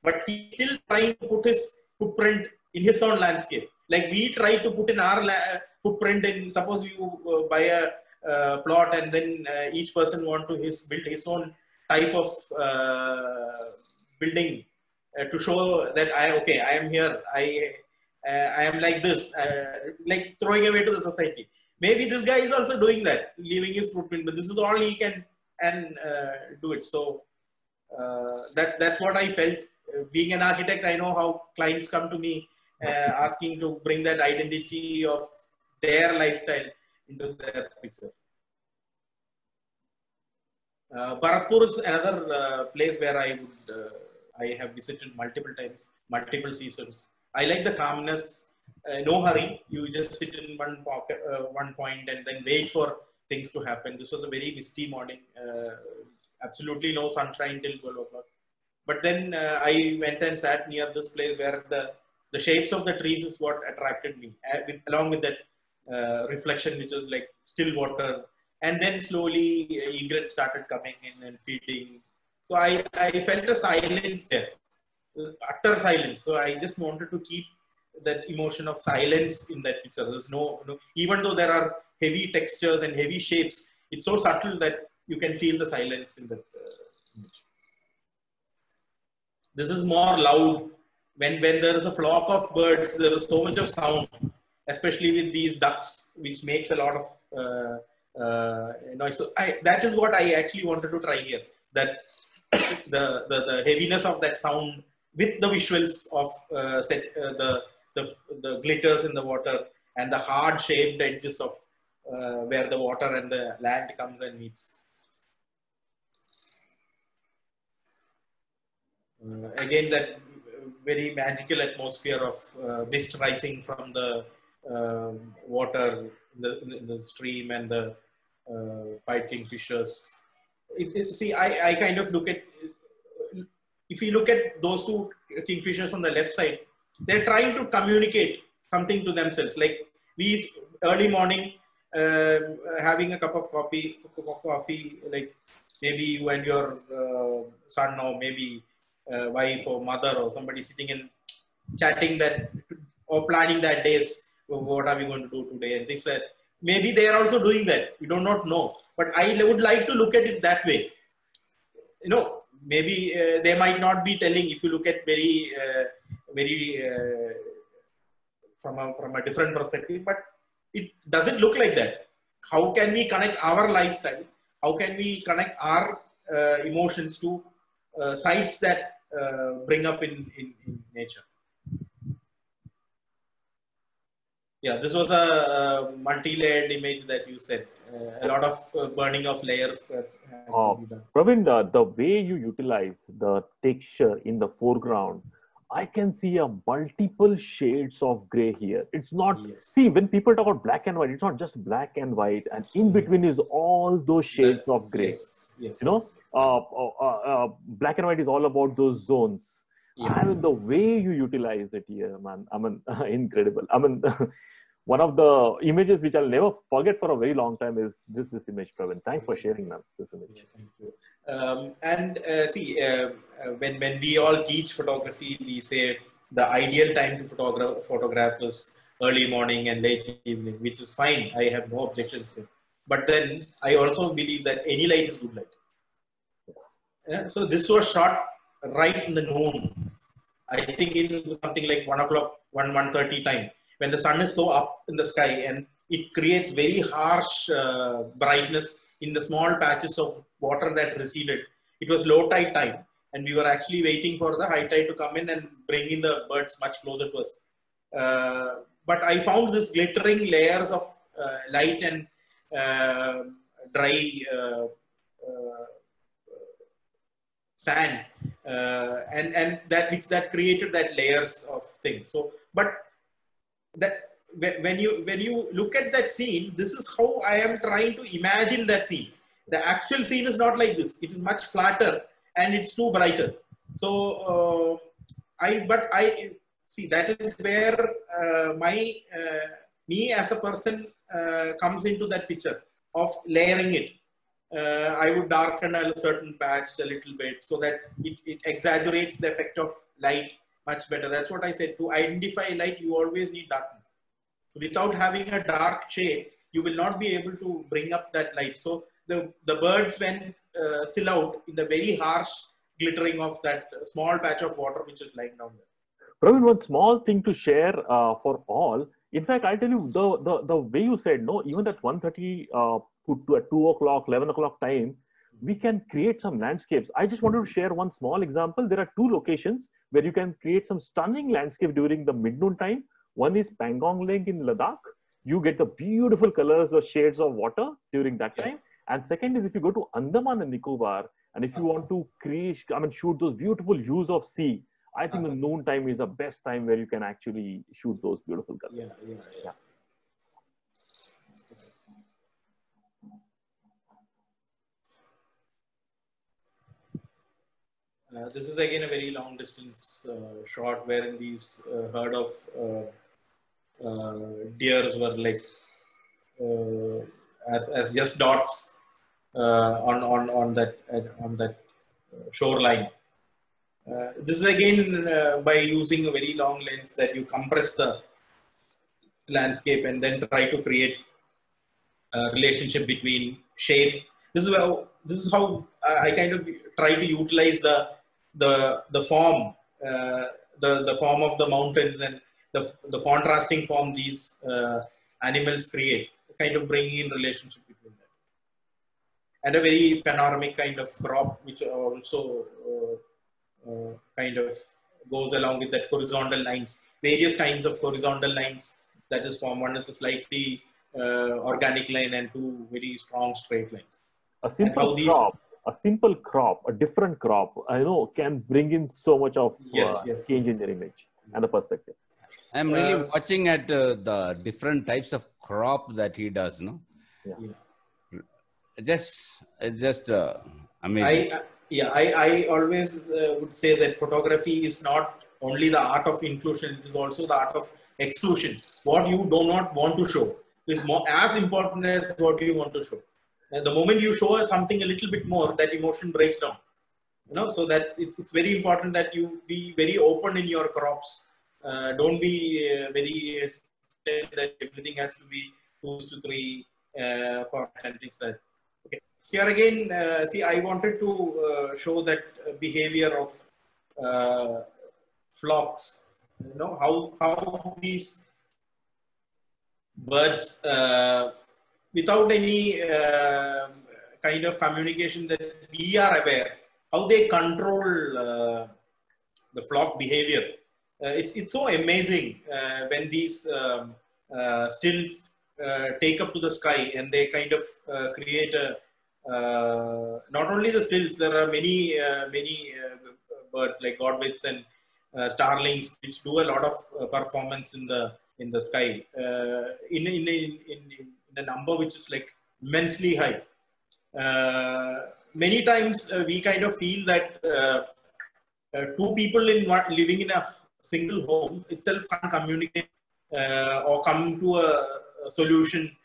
But he's still trying to put his footprint in his own landscape. Like we try to put in our footprint in, suppose you buy a plot and then each person want to build his own type of building to show that I am here. I am like this, like throwing away to the society. Maybe this guy is also doing that, leaving his footprint, but this is all he can and do it. So that's what I felt. Being an architect, I know how clients come to me asking to bring that identity of their lifestyle into their picture. Bharatpur is another place where I have visited multiple times, multiple seasons. I like the calmness, no hurry. You just sit in one pocket, one point, and then wait for things to happen. This was a very misty morning. Absolutely no sunshine till 12 o'clock. But then I went and sat near this place where the shapes of the trees is what attracted me, along with that reflection, which was like still water. And then slowly egrets started coming in and feeding. So I felt a silence there, utter silence. So I just wanted to keep that emotion of silence in that picture. There's no, even though there are heavy textures and heavy shapes, it's so subtle that you can feel the silence in that image. This is more loud. When there is a flock of birds, there is so much of sound, especially with these ducks, which makes a lot of noise. So that is what I actually wanted to try here. That the heaviness of that sound with the visuals of the glitters in the water and the hard shaped edges of where the water and the land comes and meets. Again, that very magical atmosphere of mist rising from the water in the stream and the pied kingfishers. See, I kind of look at, if you look at those two kingfishers on the left side, they're trying to communicate something to themselves. Like we early morning, having a cup of coffee, like maybe you and your son or maybe wife or mother or somebody sitting and chatting that or planning that days, what are we going to do today and things like that. Maybe they are also doing that. We do not know. But I would like to look at it that way. You know, maybe they might not be telling, if you look at very from a different perspective, but it doesn't look like that. How can we connect our lifestyle? How can we connect our emotions to sites that bring up in nature? Yeah, this was a multi-layered image that you said. A lot of burning of layers. That Praveen, the way you utilize the texture in the foreground, I can see a multiple shades of gray here. It's not, see, when people talk about black and white, it's not just black and white, and in between is all those shades of gray. Yes, you know, black and white is all about those zones. Yeah. I mean, the way you utilize it here, man, I mean, incredible. I mean, one of the images which I'll never forget for a very long time is this image, Praveen. Thanks for sharing, man, this image. Yeah, thank you. And see, when we all teach photography, we say the ideal time to photograph is early morning and late evening, which is fine. I have no objections here. But then I also believe that any light is good light. Yeah, so this was shot right in the noon. I think it was something like 1 o'clock, 1:30 time, when the sun is so up in the sky and it creates very harsh brightness in the small patches of water that receded. It was low tide time, and we were actually waiting for the high tide to come in and bring in the birds much closer to us. But I found this glittering layers of light and dry sand, and that created that layers of thing. So, but that when you look at that scene, this is how I am trying to imagine that scene. The actual scene is not like this. It is much flatter and it's too brighter. So I see that is where me as a person comes into that picture of layering it. I would darken a certain patch a little bit so that it exaggerates the effect of light much better. That's what I said. To identify light, you always need darkness. So without having a dark shade, you will not be able to bring up that light. So the birds, when silhouette in the very harsh glittering of that small patch of water which is lying down there. Praveen, one small thing to share for all. In fact, I'll tell you the way you said, no, even at 1:30 to at 2 o'clock, 11 o'clock time, we can create some landscapes. I just wanted to share one small example. There are two locations where you can create some stunning landscape during the mid-noon time. One is Pangong Lake in Ladakh. You get the beautiful colors or shades of water during that time. And second is if you go to Andaman and Nicobar, and if you want to create, shoot those beautiful views of sea, I think the noon time is the best time where you can actually shoot those beautiful colors. Yeah. This is again a very long distance shot wherein these herd of deers were like as just dots on that shoreline. This is again by using a very long lens that you compress the landscape and then try to create a relationship between shape. This is how I kind of try to utilize the form, the form of the mountains and the contrasting form these animals create, kind of bringing in relationship between them. And a very panoramic kind of crop, which also kind of goes along with that horizontal lines, various kinds of horizontal lines that is formed. One is a slightly organic line and two very strong straight lines. A simple crop, a different crop, I know, can bring in so much of change in their image and the perspective. I'm really watching at the different types of crop that he does, no? It's just amazing. I always would say that photography is not only the art of inclusion, it is also the art of exclusion. What you do not want to show is as important as what you want to show. And the moment you show us something a little bit more, that emotion breaks down. So that it's very important that you be very open in your crops. Don't be very that everything has to be 2:3 for and things like that. Okay. Here again, see, I wanted to show that behavior of flocks. How these birds, without any kind of communication that we are aware, how they control the flock behavior. It's so amazing when these stills take up to the sky and they kind of create a not only the stills, there are many birds like godwits and starlings which do a lot of performance in the sky in a number which is like immensely high. Many times we kind of feel that two people living in a single home itself can't communicate or come to a solution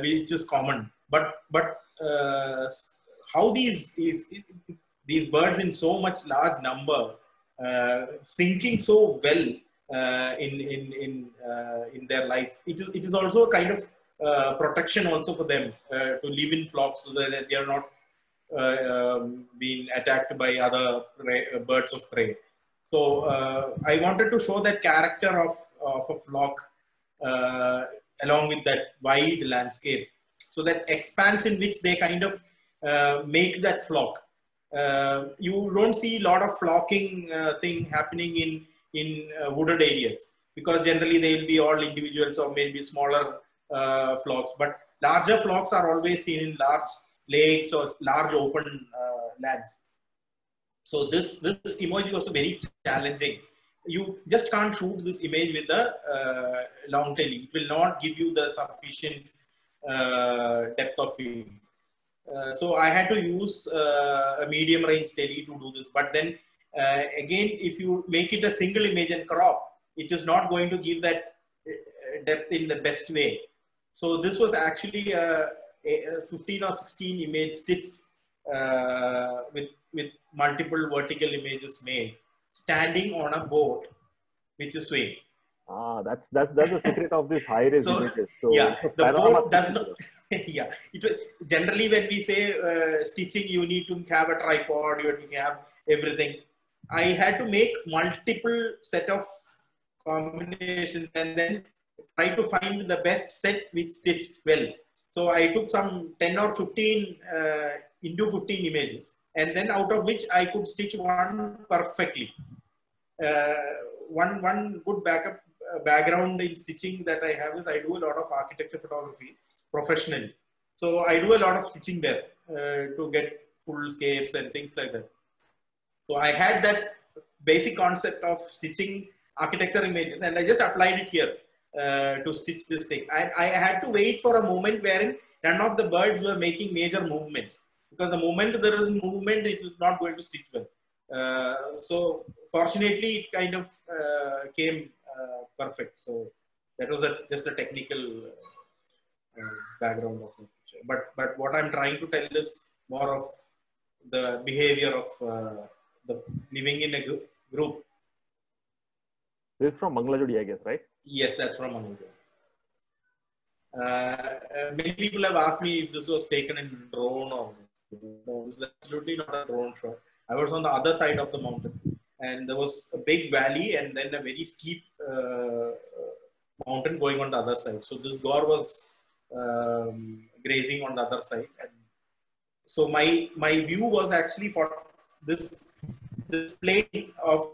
which is common. But how these birds in so much large number syncing so well in their life, it is also a kind of protection also for them to live in flocks so that they are not being attacked by other birds of prey. So I wanted to show that character of a flock along with that wide landscape. So that expanse in which they kind of make that flock. You don't see a lot of flocking thing happening in wooded areas because generally they will be all individuals or maybe smaller flocks. But larger flocks are always seen in large lakes or large open lands. So this image was very challenging. You just can't shoot this image with a long tail. It will not give you the sufficient depth of field. So I had to use a medium range tele to do this. But then again, if you make it a single image and crop, it is not going to give that depth in the best way. So this was actually a 15 or 16 image stitched with multiple vertical images made, standing on a boat which is swaying. That's the secret of this high-res So images. So yeah, it's a the panorama board does not. picture. Yeah, generally when we say stitching, you need to have a tripod, you have to have everything. I had to make multiple set of combinations and then try to find the best set which stitched well. So I took some 10 or 15 into 15 images, and then out of which I could stitch one perfectly. Uh, one good backup background in stitching that I have is I do a lot of architecture photography professionally. So I do a lot of stitching there to get full scapes and things like that. So I had that basic concept of stitching architecture images, and I just applied it here to stitch this thing. I had to wait for a moment wherein none of the birds were making major movements, because the moment there is movement, it is not going to stitch well. So fortunately, it kind of came perfect. So that was just a technical background of the picture. But what I'm trying to tell is more of the behavior of the living in a group. This is from Mangalajodi, I guess, right? Yes, that's from Mangalore. Many people have asked me if this was taken in drone or no. This is absolutely not a drone shot. I was on the other side of the mountain, and there was a big valley and then a very steep mountain going on the other side. So this gaur was grazing on the other side, and so my view was actually for this plane of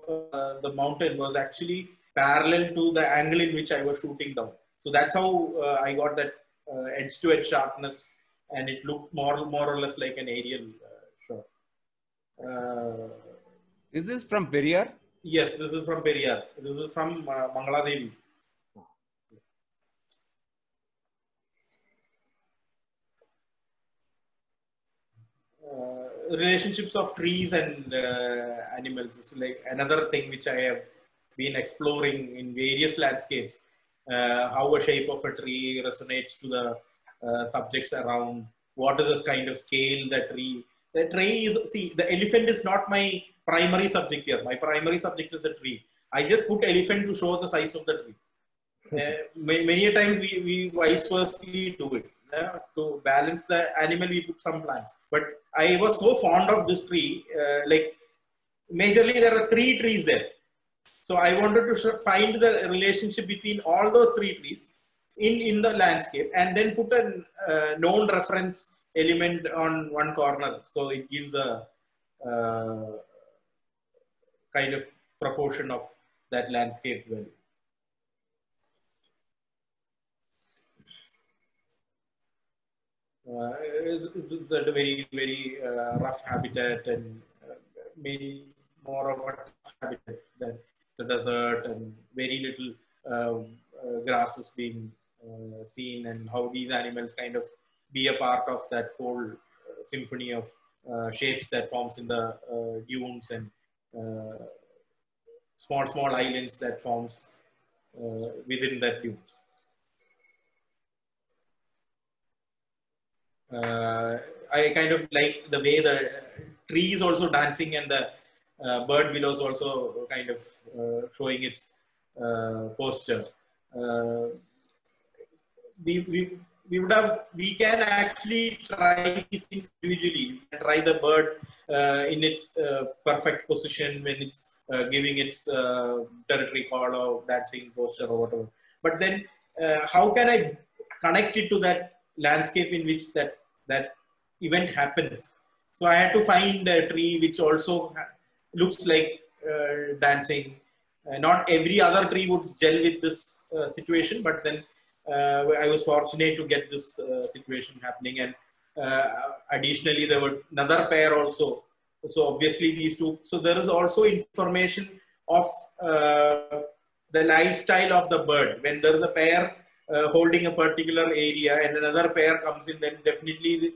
the mountain was actually parallel to the angle in which I was shooting down. So that's how I got that edge-to-edge sharpness, and it looked more or less like an aerial shot. Is this from Periyar? Yes, this is from Periyar. This is from Mangaladevi. Relationships of trees and animals is like another thing which I have been exploring in various landscapes. How a shape of a tree resonates to the subjects around. What is this kind of scale that tree? The tree is, see, the elephant is not my primary subject here. My primary subject is the tree. I just put elephant to show the size of the tree. Many a times we vice versa do it. To balance the animal, we put some plants. But I was so fond of this tree, like majorly there are 3 trees there. So I wanted to find the relationship between all those 3 trees in the landscape, and then put a known reference element on one corner. So it gives a kind of proportion of that landscape value. It's a very, very rough habitat, and maybe more of a tough habitat than the desert, and very little grass is being seen, and how these animals kind of be a part of that whole symphony of shapes that forms in the dunes and small islands that forms within that dunes. I kind of like the way the tree is also dancing, and the bird below is also kind of showing its posture. We can actually try these things individually. We can try the bird in its perfect position when it's giving its territory call or dancing posture or whatever. But then how can I connect it to that landscape in which that event happens? So I had to find a tree which also looks like dancing. Not every other tree would gel with this situation, but then I was fortunate to get this situation happening. And additionally, there were another pair also. So obviously these two. So there is also information of the lifestyle of the bird. When there is a pair holding a particular area and another pair comes in, then definitely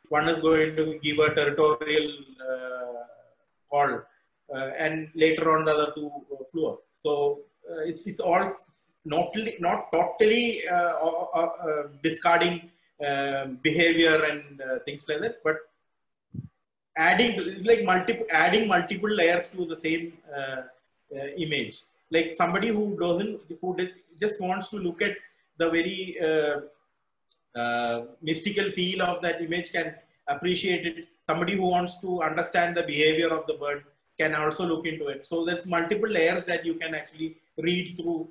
one is going to give a territorial call, and later on the other two flew up. So it's all not totally discarding behavior and things like that, but adding multiple layers to the same image. like somebody who just wants to look at the very mystical feel of that image can appreciate it. Somebody who wants to understand the behavior of the bird can also look into it. So there's multiple layers that you can actually read through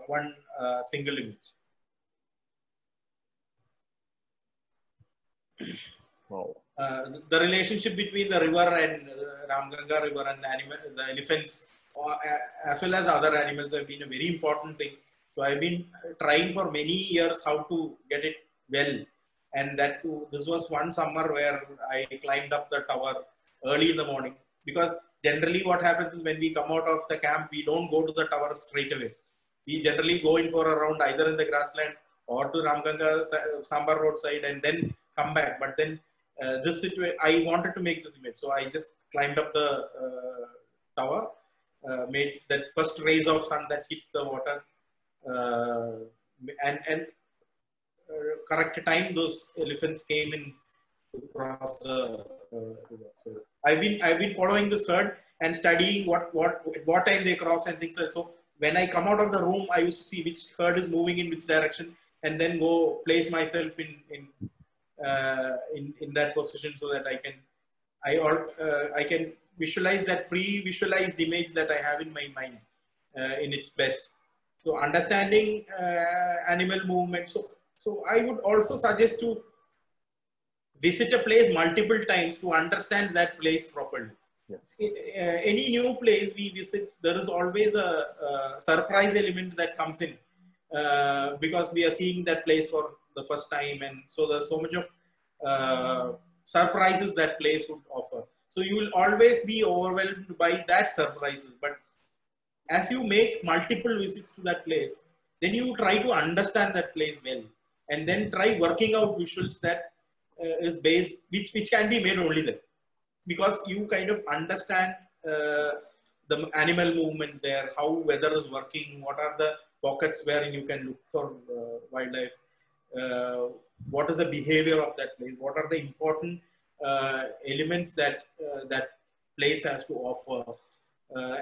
one single image. Wow. The relationship between the river and Ramganga river and the elephants, as well as other animals, have been a very important thing. So I've been trying for many years how to get it well. And that too, this was one summer where I climbed up the tower early in the morning, because generally what happens is when we come out of the camp, we don't go to the tower straight away. We generally go in for a round either in the grassland or to Ramganga Sambar Road side and then come back. But then this situation, I wanted to make this image. So I just climbed up the tower, made that first rays of sun that hit the water, and correct time those elephants came in to cross the river. So I've been following this herd and studying what time they cross and things like that. So when I come out of the room, I used to see which herd is moving in which direction, and then go place myself in that position so that I can visualize that pre-visualized image that I have in my mind in its best. So understanding animal movement. So I would also suggest to visit a place multiple times to understand that place properly. Yes. Any new place we visit, there is always a surprise element that comes in because we are seeing that place for the first time, and so there's so much of surprises that place would offer. So you will always be overwhelmed by that surprises. But as you make multiple visits to that place, then you try to understand that place well, and then try working out visuals that is based, which can be made only there, because you kind of understand the animal movement there, how weather is working, what are the pockets where you can look for wildlife, what is the behavior of that place, what are the important elements that that place has to offer,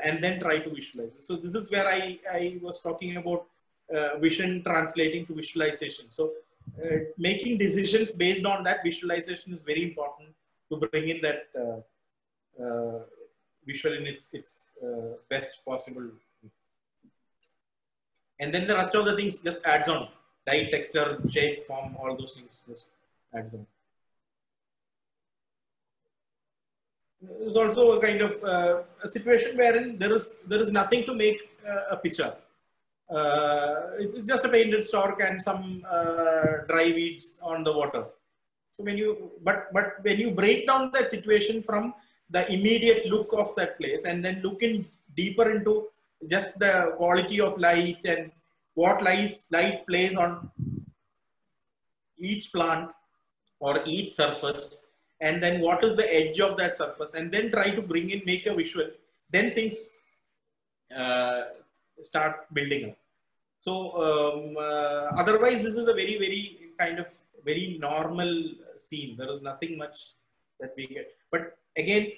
and then try to visualize. So this is where I was talking about vision translating to visualization. So making decisions based on that visualization is very important to bring in that visual in its best possible. And then the rest of the things just adds on. Light, texture, shape, form, all those things just adds on. There's also a kind of a situation wherein there is nothing to make a picture. It's just a painted stork and some dry weeds on the water. So when you, but when you break down that situation from the immediate look of that place, and then look in deeper into just the quality of light and what light plays on each plant or each surface, and then what is the edge of that surface, and then try to make a visual, then things start building up. So otherwise, this is a very, very kind of very normal scene. There is nothing much that we get. But again,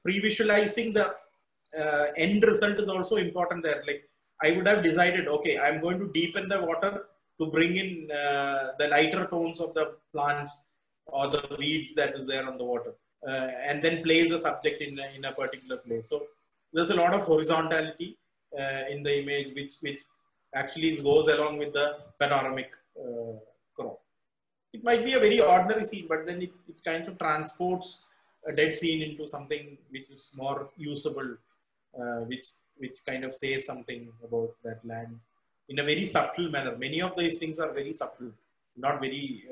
pre-visualizing the end result is also important there. Like I would have decided, okay, I'm going to deepen the water to bring in the lighter tones of the plants or the weeds that is there on the water, and then place the subject in a particular place. So there's a lot of horizontality in the image, which actually goes along with the panoramic crop. It might be a very ordinary scene, but then it kind of transports a dead scene into something which is more usable, which kind of says something about that land in a very subtle manner. Many of these things are very subtle, not very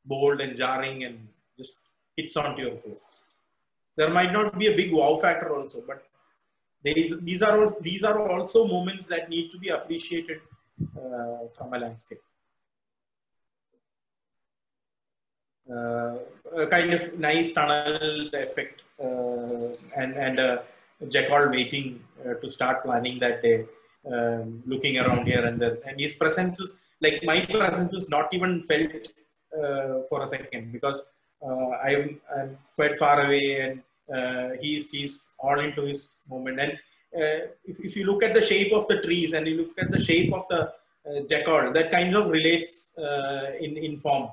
bold and jarring and just hits onto your face. There might not be a big wow factor also, but these are also moments that need to be appreciated from a landscape. A kind of nice tunnel effect, and Jekyll waiting to start planning that day, looking around here and there, and his presence is like my presence is not even felt for a second, because I'm quite far away, and he's all into his moment. And if you look at the shape of the trees and you look at the shape of the jackal, that kind of relates in form.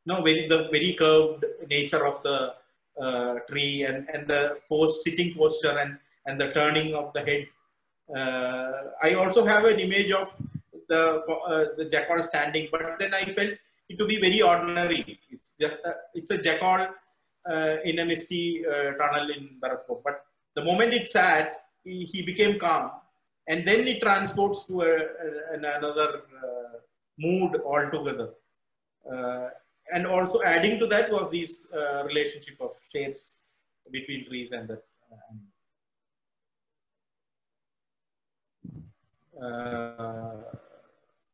No, the very curved nature of the tree and the sitting posture and the turning of the head. I also have an image of the jackal standing, but then I felt it to be very ordinary. It's a jackal in a misty tunnel in Bharatpur. But the moment it sat, he became calm, and then it transports to another mood altogether. And also adding to that was this relationship of shapes between trees and the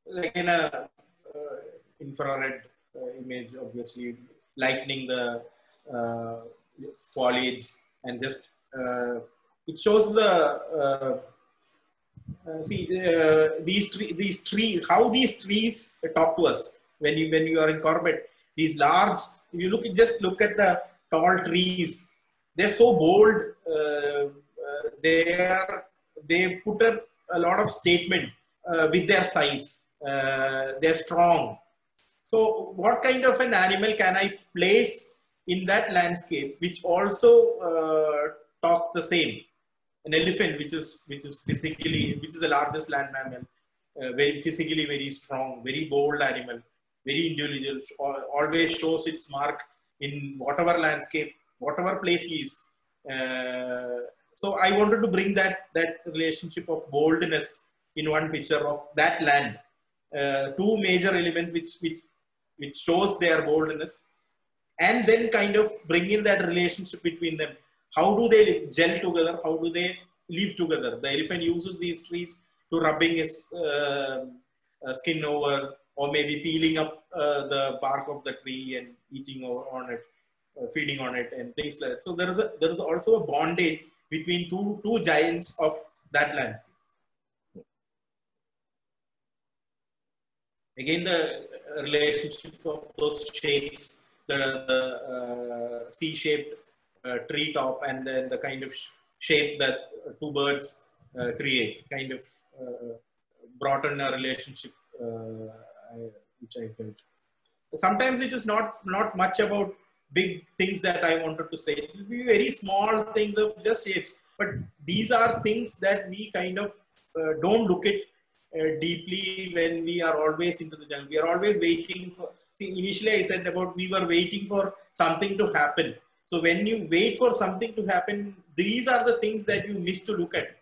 like in a infrared image, obviously lightening the foliage and just it shows the these trees, how these trees talk to us when you are in Corbett. These large, if you just look at the tall trees, they're so bold. They put a lot of statement with their size. They're strong. So what kind of an animal can I place in that landscape which also talks the same? An elephant, which is the largest land mammal, very physically very strong, very bold animal, very individual, always shows its mark in whatever landscape, whatever place he is. So I wanted to bring that relationship of boldness in one picture of that land. Two major elements which shows their boldness, and then kind of bring in that relationship between them. How do they gel together? How do they live together? The elephant uses these trees to rubbing his skin over, or maybe peeling up the bark of the tree and eating on it, feeding on it, and things like that. So there is also a bondage between two giants of that landscape. Again, the relationship of those shapes, the C-shaped tree top, and then the kind of shape that two birds create, kind of brought in a relationship which I felt. Sometimes it is not much about big things that I wanted to say. It will be very small things of just shapes, but these are things that we kind of don't look at deeply when we are always into the jungle. We are always waiting for. See, initially I said about we were waiting for something to happen. So when you wait for something to happen, these are the things that you miss to look at.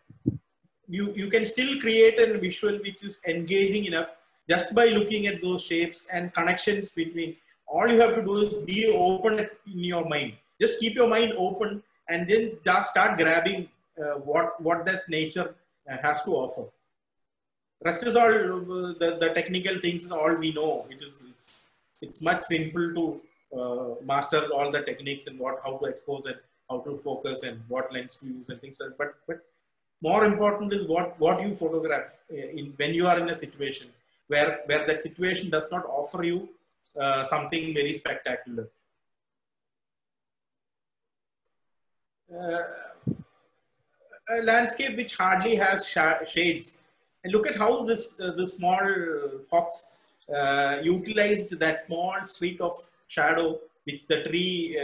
You can still create a visual which is engaging enough just by looking at those shapes and connections between. All you have to do is be open in your mind. Just keep your mind open and then start grabbing what this nature has to offer. Rest is all the technical things. All we know. It's much simple to master all the techniques and how to expose it, how to focus, and what lens to use and things like that. But more important is what you photograph when you are in a situation where that situation does not offer you something very spectacular. A landscape which hardly has shades. And look at how this small fox utilized that small streak of shadow which the tree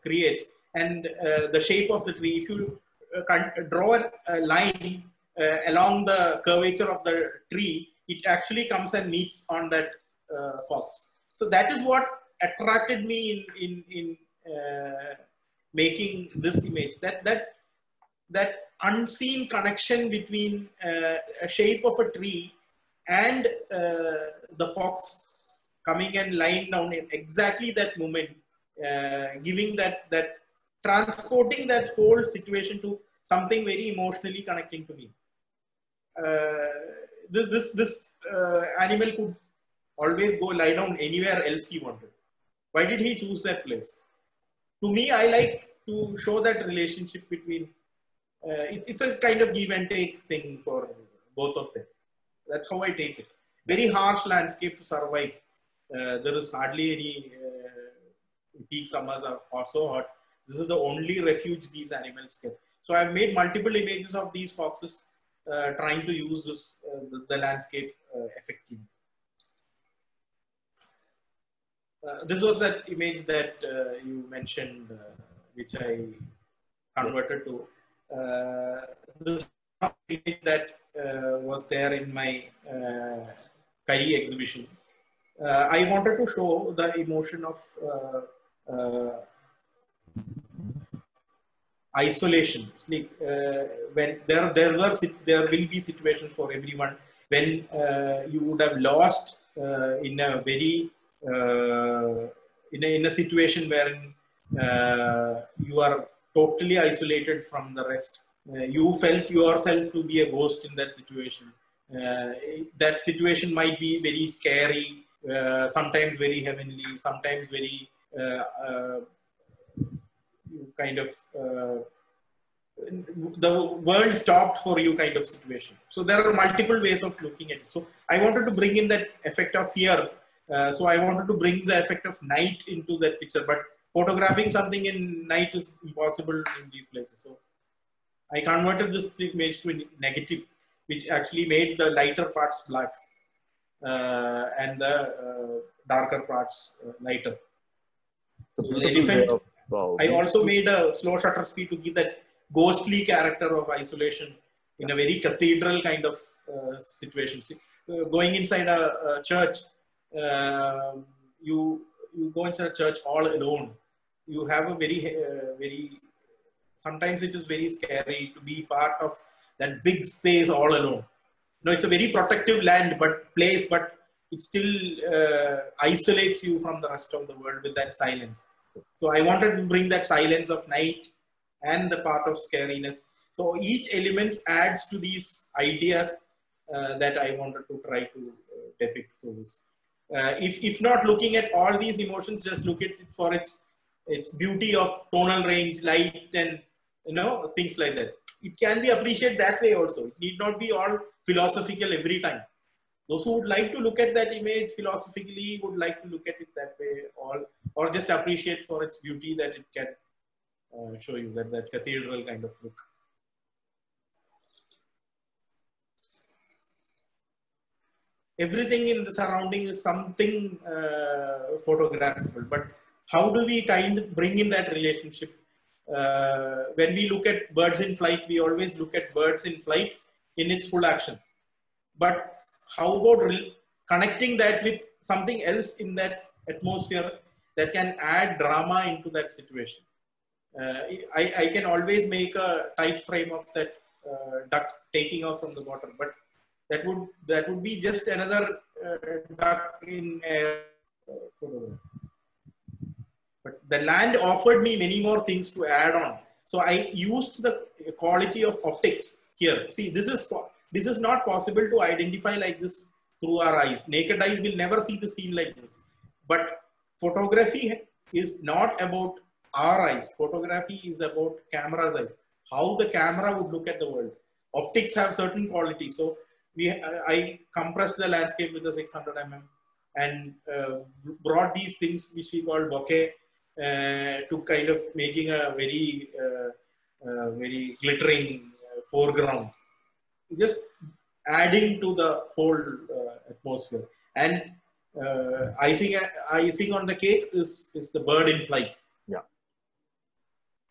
creates, and the shape of the tree. If you draw a line along the curvature of the tree, it actually comes and meets on that fox. So that is what attracted me in making this image. That unseen connection between a shape of a tree and the fox coming and lying down in exactly that moment, giving that transporting that whole situation to something very emotionally connecting to me. This animal could always go lie down anywhere else he wanted. Why did he choose that place? To me, I like to show that relationship between. It's a kind of give and take thing for both of them. That's how I take it. Very harsh landscape to survive. There is hardly any peak summers are so hot. This is the only refuge these animals get. So I've made multiple images of these foxes trying to use this, the landscape effectively. This was that image that you mentioned, which I converted to. This image that was there in my Kai exhibition. I wanted to show the emotion of isolation. Like, when there will be situations for everyone when you would have lost in a very in a situation wherein you are totally isolated from the rest. You felt yourself to be a ghost in that situation. That situation might be very scary, sometimes very heavenly, sometimes very kind of the world stopped for you kind of situation. So there are multiple ways of looking at it. So I wanted to bring in that effect of fear. So I wanted to bring the effect of night into that picture, but photographing something in night is impossible in these places. So I converted this image to a negative, which actually made the lighter parts black and the darker parts lighter. So the elephant, I also made a slow shutter speed to give that ghostly character of isolation in a very cathedral kind of situation. Going inside a church, you go inside a church all alone. You have a very sometimes it is very scary to be part of that big space all alone. No, it's a very protective place, but it still isolates you from the rest of the world with that silence. So I wanted to bring that silence of night and the part of scariness. So each element adds to these ideas that I wanted to try to depict through this. If not looking at all these emotions, just look at it for its beauty of tonal range, light, and things like that. It can be appreciated that way also. It need not be all philosophical every time. Those who would like to look at that image philosophically would like to look at it that way, or just appreciate for its beauty that it can show you, that cathedral kind of look. Everything in the surrounding is something photographable, but how do we kind of bring in that relationship? When we look at birds in flight, we always look at birds in flight in its full action. But how about connecting that with something else in that atmosphere that can add drama into that situation? I can always make a tight frame of that duck taking off from the water, but that would be just another duck in air. But the land offered me many more things to add on. So I used the quality of optics here. See, this is not possible to identify like this through our eyes. Naked eyes will never see the scene like this. But photography is not about our eyes. Photography is about camera's eyes. How the camera would look at the world. Optics have certain qualities. So I compressed the landscape with the 600 mm and brought these things which we call bokeh to kind of making a very glittering foreground, just adding to the whole atmosphere. And icing on the cake is the bird in flight. Yeah.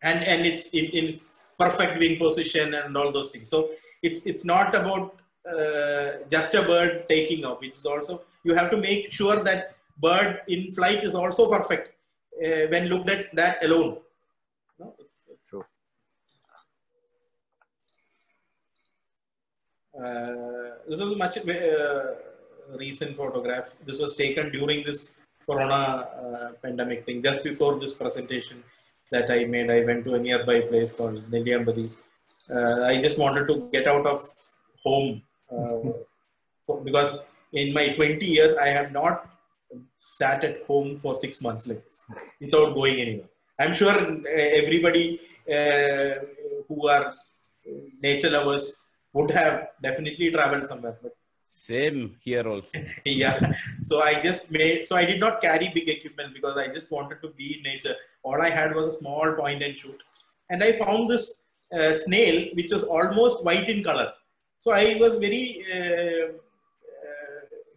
And it's in its perfect wing position and all those things. So it's not about just a bird taking off. It's also, you have to make sure that bird in flight is also perfect when looked at that alone. No, it's true. This was much recent photograph. This was taken during this Corona pandemic thing, just before this presentation that I made. I went to a nearby place called Nelliyambadi. I just wanted to get out of home because in my 20 years, I have not sat at home for 6 months like this without going anywhere. I'm sure everybody who are nature lovers would have definitely traveled somewhere. But same here also. Yeah. So I did not carry big equipment because I just wanted to be in nature. All I had was a small point and shoot. And I found this snail which was almost white in color. So I was very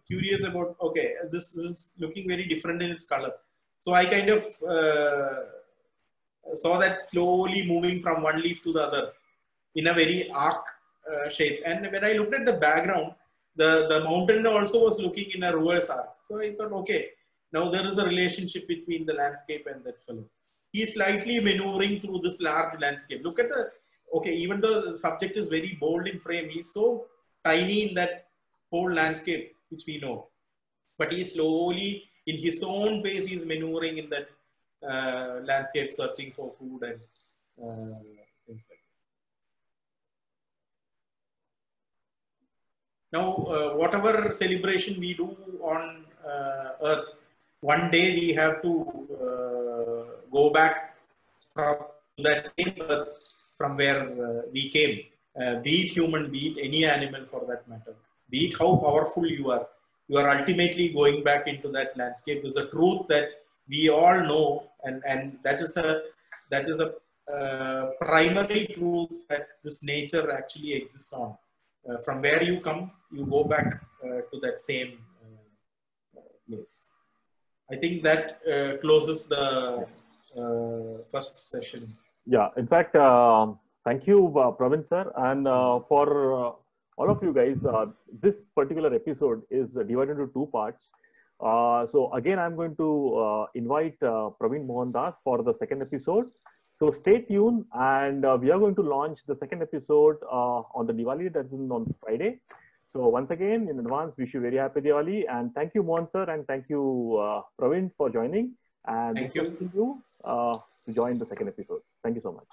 curious about, okay, this is looking very different in its color. So I kind of saw that slowly moving from one leaf to the other in a very arc shape. And when I looked at the background, the mountain also was looking in a reverse arc. So I thought, okay, now there is a relationship between the landscape and that fellow. He's slightly maneuvering through this large landscape. Look at the, okay, even though the subject is very bold in frame, he's so tiny in that whole landscape, which we know. But he's slowly, in his own pace, he's maneuvering in that landscape, searching for food and things like that. Now, whatever celebration we do on Earth, one day we have to go back from that same Earth from where we came, be it human, be it any animal for that matter, be it how powerful you are ultimately going back into that landscape. There's a truth that we all know, and that is a primary truth that this nature actually exists on. From where you come, you go back to that same place. I think that closes the first session. Yeah, in fact, thank you, Pravin sir. And for all of you guys, this particular episode is divided into two parts. So again, I'm going to invite Pravin Mohandas for the second episode. So stay tuned, and we are going to launch the second episode on the Diwali, that's on Friday. So once again, in advance, wish you very happy Diwali, and thank you, Mohan sir, and thank you, Pravin, for joining. And thank you to join the second episode. Thank you so much.